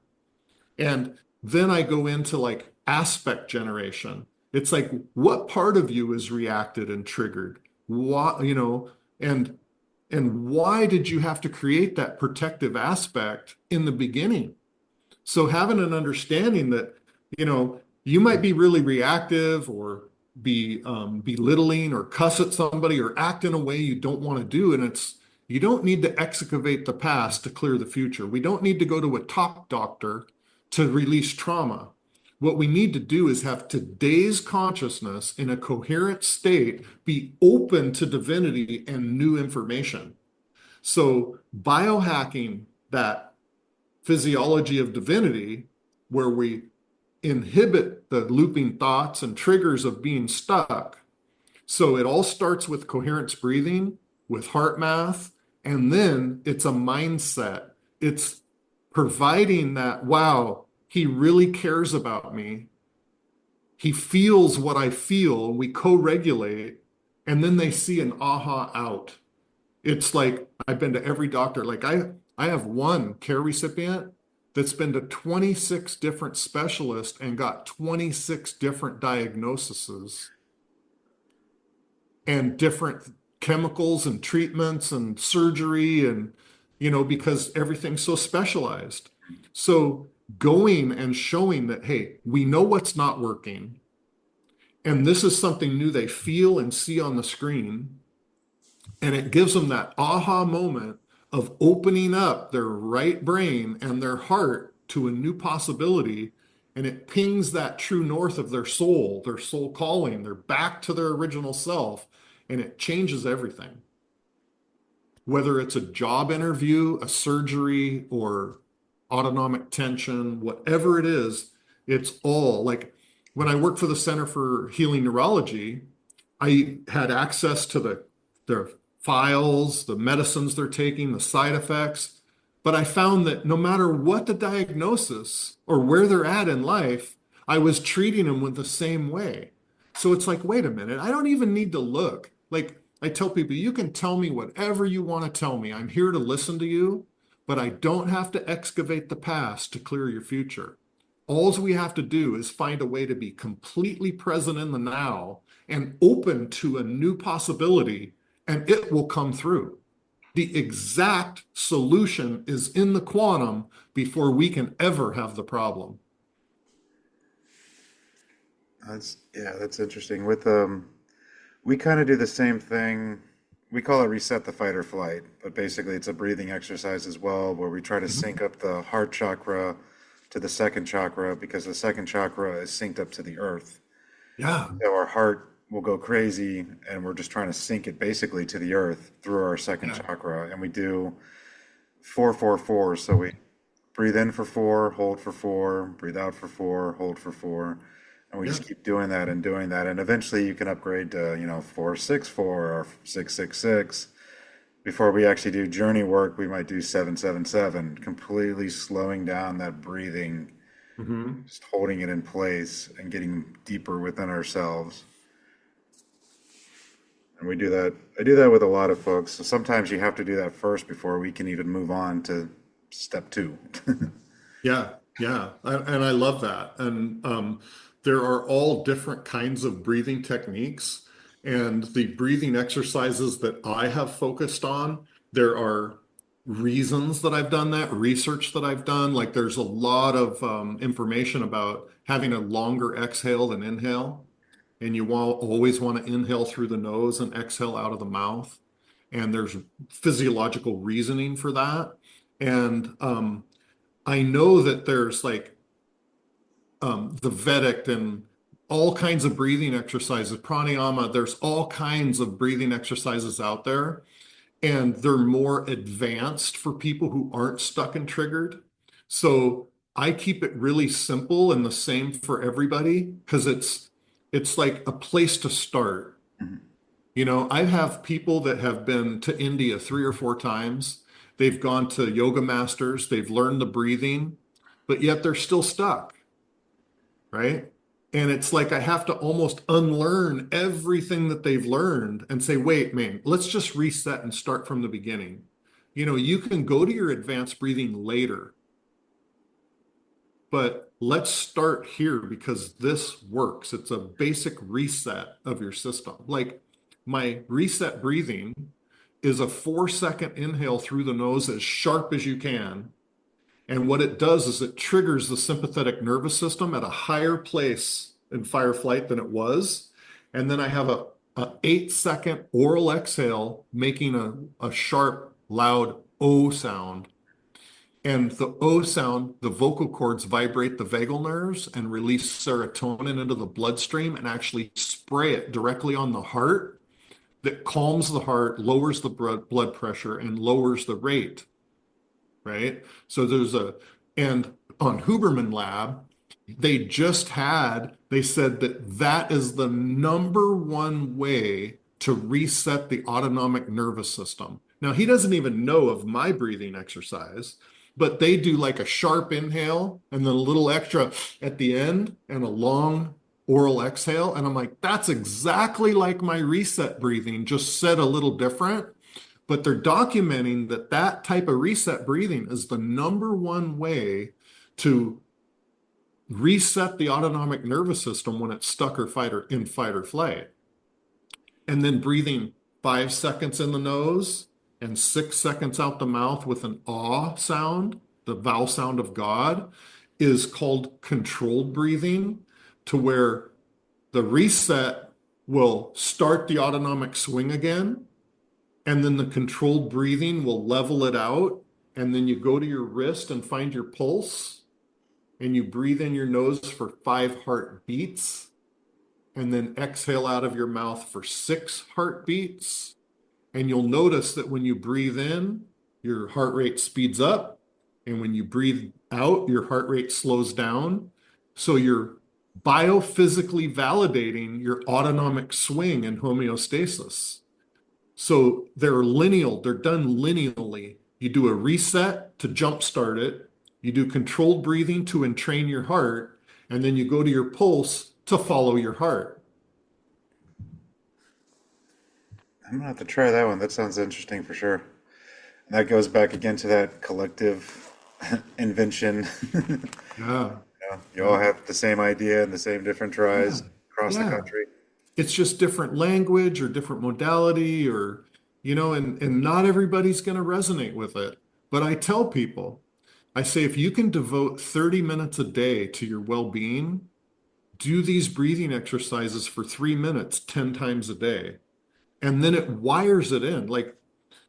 And then I go into like aspect generation. It's like, what part of you is reacted and triggered? Why, and why did you have to create that protective aspect in the beginning? So having an understanding that, you might be really reactive or be belittling or cuss at somebody or act in a way you don't want to do. And you don't need to excavate the past to clear the future. We don't need to go to a top doctor to release trauma. What we need to do is have today's consciousness in a coherent state, be open to divinity and new information. So biohacking that physiology of divinity, where we inhibit the looping thoughts and triggers of being stuck. So it all starts with coherence breathing, with heart math, and then it's a mindset. It's providing that, wow, he really cares about me. He feels what I feel. We co-regulate, and then they see an aha out. It's like I've been to every doctor. Like I have one care recipient that's been to 26 different specialists and got 26 different diagnoses and different chemicals and treatments and surgery and because everything's so specialized. So going and showing that, hey, we know what's not working and this is something new they feel and see on the screen. And it gives them that aha moment of opening up their right brain and their heart to a new possibility. And it pings that true north of their soul calling. They're back to their original self. And it changes everything. Whether it's a job interview, a surgery, or autonomic tension, whatever it is, it's all like when I worked for the Center for Healing Neurology, I had access to their files, the medicines they're taking, the side effects. But I found that no matter what the diagnosis or where they're at in life, I was treating them with the same way. So it's like, wait a minute, I don't even need to look. Like I tell people, you can tell me whatever you want to tell me. I'm here to listen to you, but I don't have to excavate the past to clear your future. All we have to do is find a way to be completely present in the now and open to a new possibility, and it will come through. The exact solution is in the quantum before we can ever have the problem. That's interesting. With we kind of do the same thing. We call it reset the fight or flight, but basically it's a breathing exercise as well, where we try to sync Mhm. up the heart chakra to the second chakra because the second chakra is synced up to the earth. Yeah, So our heart will go crazy, and we're just trying to sync it basically to the earth through our second yeah, chakra. And we do 4 4 4. So we breathe in for 4, hold for 4, breathe out for 4, hold for 4. And we Yeah. just keep doing that and doing that. And eventually you can upgrade to, 4-6-4 or 6-6-6. Before we actually do journey work, we might do 7-7-7, completely slowing down that breathing, Hmm. just holding it in place and getting deeper within ourselves. And we do that. I do that with a lot of folks. So sometimes you have to do that first before we can even move on to step 2. Yeah, yeah, and I love that. And there are all different kinds of breathing techniques, and the breathing exercises that I have focused on, there are reasons that I've done that, research that I've done. Like there's a lot of information about having a longer exhale than inhale, and you always want to inhale through the nose and exhale out of the mouth. And there's physiological reasoning for that. And I know that there's like the Vedic and all kinds of breathing exercises, pranayama, there's all kinds of breathing exercises out there, and they're more advanced for people who aren't stuck and triggered. So I keep it really simple and the same for everybody because it's like a place to start. You know, I have people that have been to India 3 or 4 times. They've gone to yoga masters, they've learned the breathing, but yet they're still stuck, right? And it's like I have to almost unlearn everything that they've learned and say, wait, man, let's just reset and start from the beginning. You know, you can go to your advanced breathing later, but let's start here because this works. It's a basic reset of your system. Like my reset breathing is a 4-second inhale through the nose as sharp as you can. And what it does is it triggers the sympathetic nervous system at a higher place in fight or flight than it was. And then I have a 8-second oral exhale, making a sharp, loud O sound. And the O sound, the vocal cords vibrate the vagal nerves and release serotonin into the bloodstream and actually spray it directly on the heart. That calms the heart, lowers the blood pressure, and lowers the rate, right? So and on Huberman Lab, they said that that is the number one way to reset the autonomic nervous system. Now, he doesn't even know of my breathing exercise, but they do like a sharp inhale and then a little extra at the end and a long oral exhale. And I'm like, that's exactly like my reset breathing, just said a little different. But they're documenting that that type of reset breathing is the number one way to reset the autonomic nervous system when it's stuck or fight or flight. And then breathing 5 seconds in the nose and 6 seconds out the mouth with an ah sound, the vowel sound of God, is called controlled breathing, to where the reset will start the autonomic swing again, and then the controlled breathing will level it out. And then you go to your wrist and find your pulse, and you breathe in your nose for 5 heartbeats, and then exhale out of your mouth for 6 heartbeats. And you'll notice that when you breathe in, your heart rate speeds up. And when you breathe out, your heart rate slows down. So you're biophysically validating your autonomic swing and homeostasis. So they're lineal, they're done lineally. You do a reset to jumpstart it, you do controlled breathing to entrain your heart, and then you go to your pulse to follow your heart. I'm gonna have to try that one. That sounds interesting for sure. And that goes back again to that collective invention. Yeah, You all yeah, have the same idea and the same different tries yeah, across the yeah. country. It's just different language or different modality or, and not everybody's going to resonate with it. But I tell people, I say, if you can devote 30 minutes a day to your well-being, do these breathing exercises for 3 minutes, 10 times a day. And then it wires it in. Like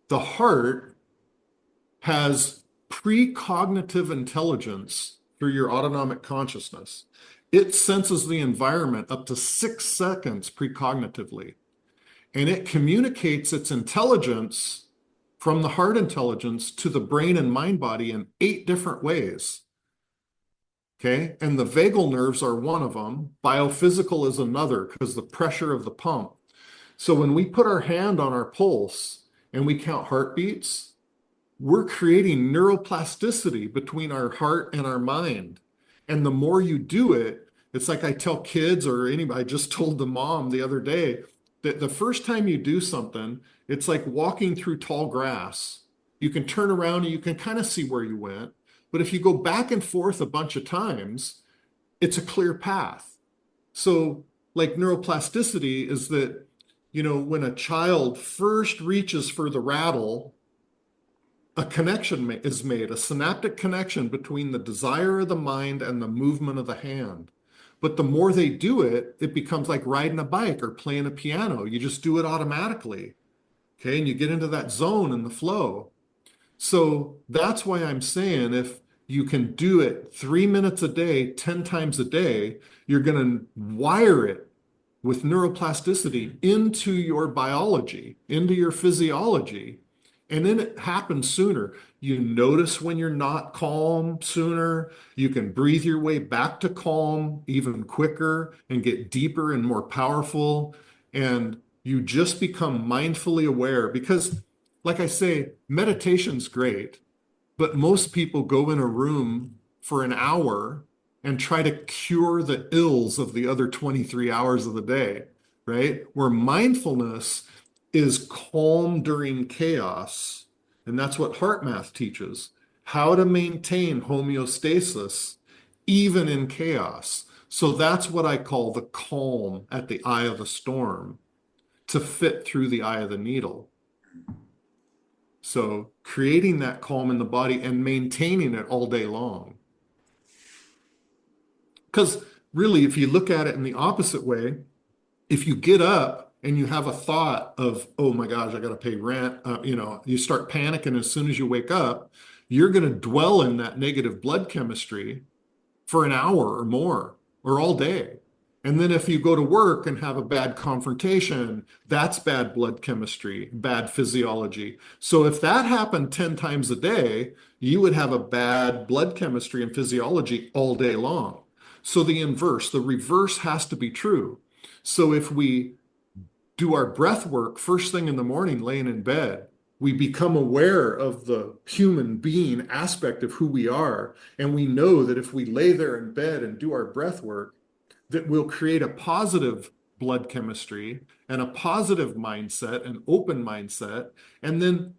the heart has precognitive intelligence through your autonomic consciousness. It senses the environment up to 6 seconds precognitively, and it communicates its intelligence from the heart intelligence to the brain and mind body in 8 different ways. Okay. And the vagal nerves are one of them. Biophysical is another because the pressure of the pump. So when we put our hand on our pulse and we count heartbeats, we're creating neuroplasticity between our heart and our mind. And the more you do it, it's like I tell kids or anybody, I just told the mom the other day that the first time you do something, it's like walking through tall grass. You can turn around and you can kind of see where you went. But if you go back and forth a bunch of times, it's a clear path. So, like neuroplasticity is that, when a child first reaches for the rattle, a connection is made, a synaptic connection between the desire of the mind and the movement of the hand. But the more they do it, it becomes like riding a bike or playing a piano. You just do it automatically. Okay. And you get into that zone and the flow. So that's why I'm saying if you can do it 3 minutes a day, 10 times a day, you're going to wire it with neuroplasticity into your biology, into your physiology. And then it happens sooner. You notice when you're not calm sooner. You can breathe your way back to calm even quicker and get deeper and more powerful. And you just become mindfully aware because, like I say, meditation's great, but most people go in a room for an hour and try to cure the ills of the other 23 hours of the day, right? Where mindfulness is calm during chaos. And that's what heart math teaches, how to maintain homeostasis even in chaos. So that's what I call the calm at the eye of the storm to fit through the eye of the needle. So creating that calm in the body and maintaining it all day long. Because really, if you look at it in the opposite way, if you get up and you have a thought of, oh my gosh, I got to pay rent, you start panicking as soon as you wake up, you're going to dwell in that negative blood chemistry for an hour or more or all day. And then if you go to work and have a bad confrontation, that's bad blood chemistry, bad physiology. So if that happened 10 times a day, you would have a bad blood chemistry and physiology all day long. So the reverse has to be true. So if we do our breath work first thing in the morning, laying in bed, we become aware of the human being aspect of who we are. And we know that if we lay there in bed and do our breath work, that we'll create a positive blood chemistry and a positive mindset, an open mindset. And then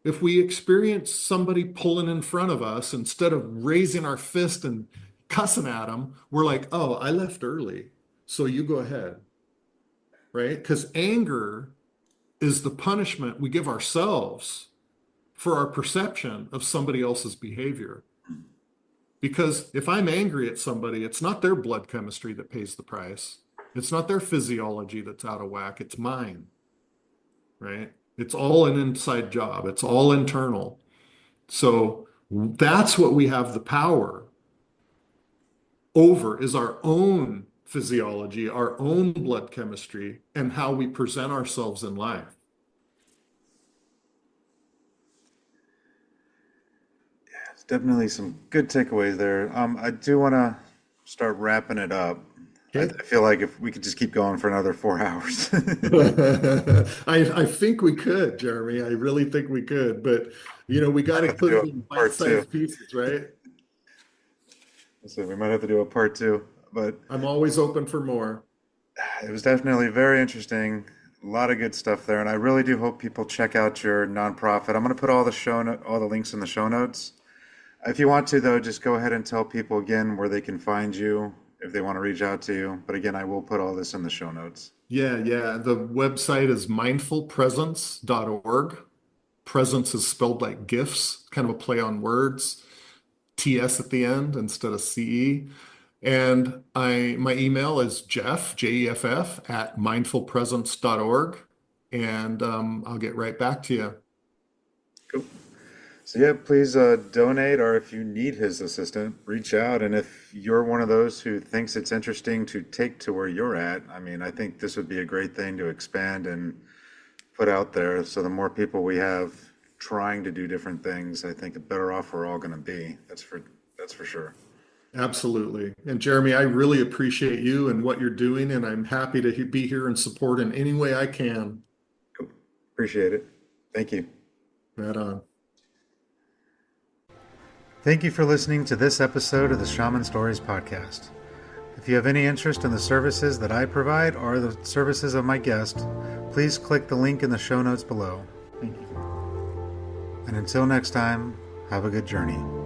if we experience somebody pulling in front of us, instead of raising our fist and cussing at them, we're like, oh, I left early, so you go ahead, right? Because anger is the punishment we give ourselves for our perception of somebody else's behavior. Because if I'm angry at somebody, it's not their blood chemistry that pays the price. It's not their physiology that's out of whack. It's mine, right? It's all an inside job. It's all internal. So that's what we have the power over is our own physiology, our own blood chemistry, and how we present ourselves in life. It's definitely some good takeaways there. I do want to start wrapping it up. Okay. I feel like if we could just keep going for another 4 hours. I think we could, Jeremy. I really think we could, but we got Might to have to put do it a in part two. bite-sized pieces, right? So we might have to do a part two. But I'm always open for more. it was definitely very interesting. A lot of good stuff there, and I really do hope people check out your nonprofit. I'm going to put all the links in the show notes. If you want to, though, just go ahead and tell people again where they can find you if they want to reach out to you. But again, I will put all this in the show notes. Yeah, yeah. The website is mindfulpresence.org. Presence is spelled like gifts, kind of a play on words, TS at the end instead of CE. And my email is Jeff, Jeff, at mindfulpresence.org. And I'll get right back to you. Cool. So yeah, please donate, or if you need his assistant, reach out. And if you're one of those who thinks it's interesting to take to where you're at, I mean, I think this would be a great thing to expand and put out there. So the more people we have trying to do different things, I think the better off we're all going to be. That's for sure. Absolutely. And Jeremy, I really appreciate you and what you're doing, and I'm happy to be here and support in any way I can. Cool. Appreciate it. Thank you. Right on. Thank you for listening to this episode of the Shaman Stories podcast. If you have any interest in the services that I provide or the services of my guest, please click the link in the show notes below. Thank you. And until next time, have a good journey.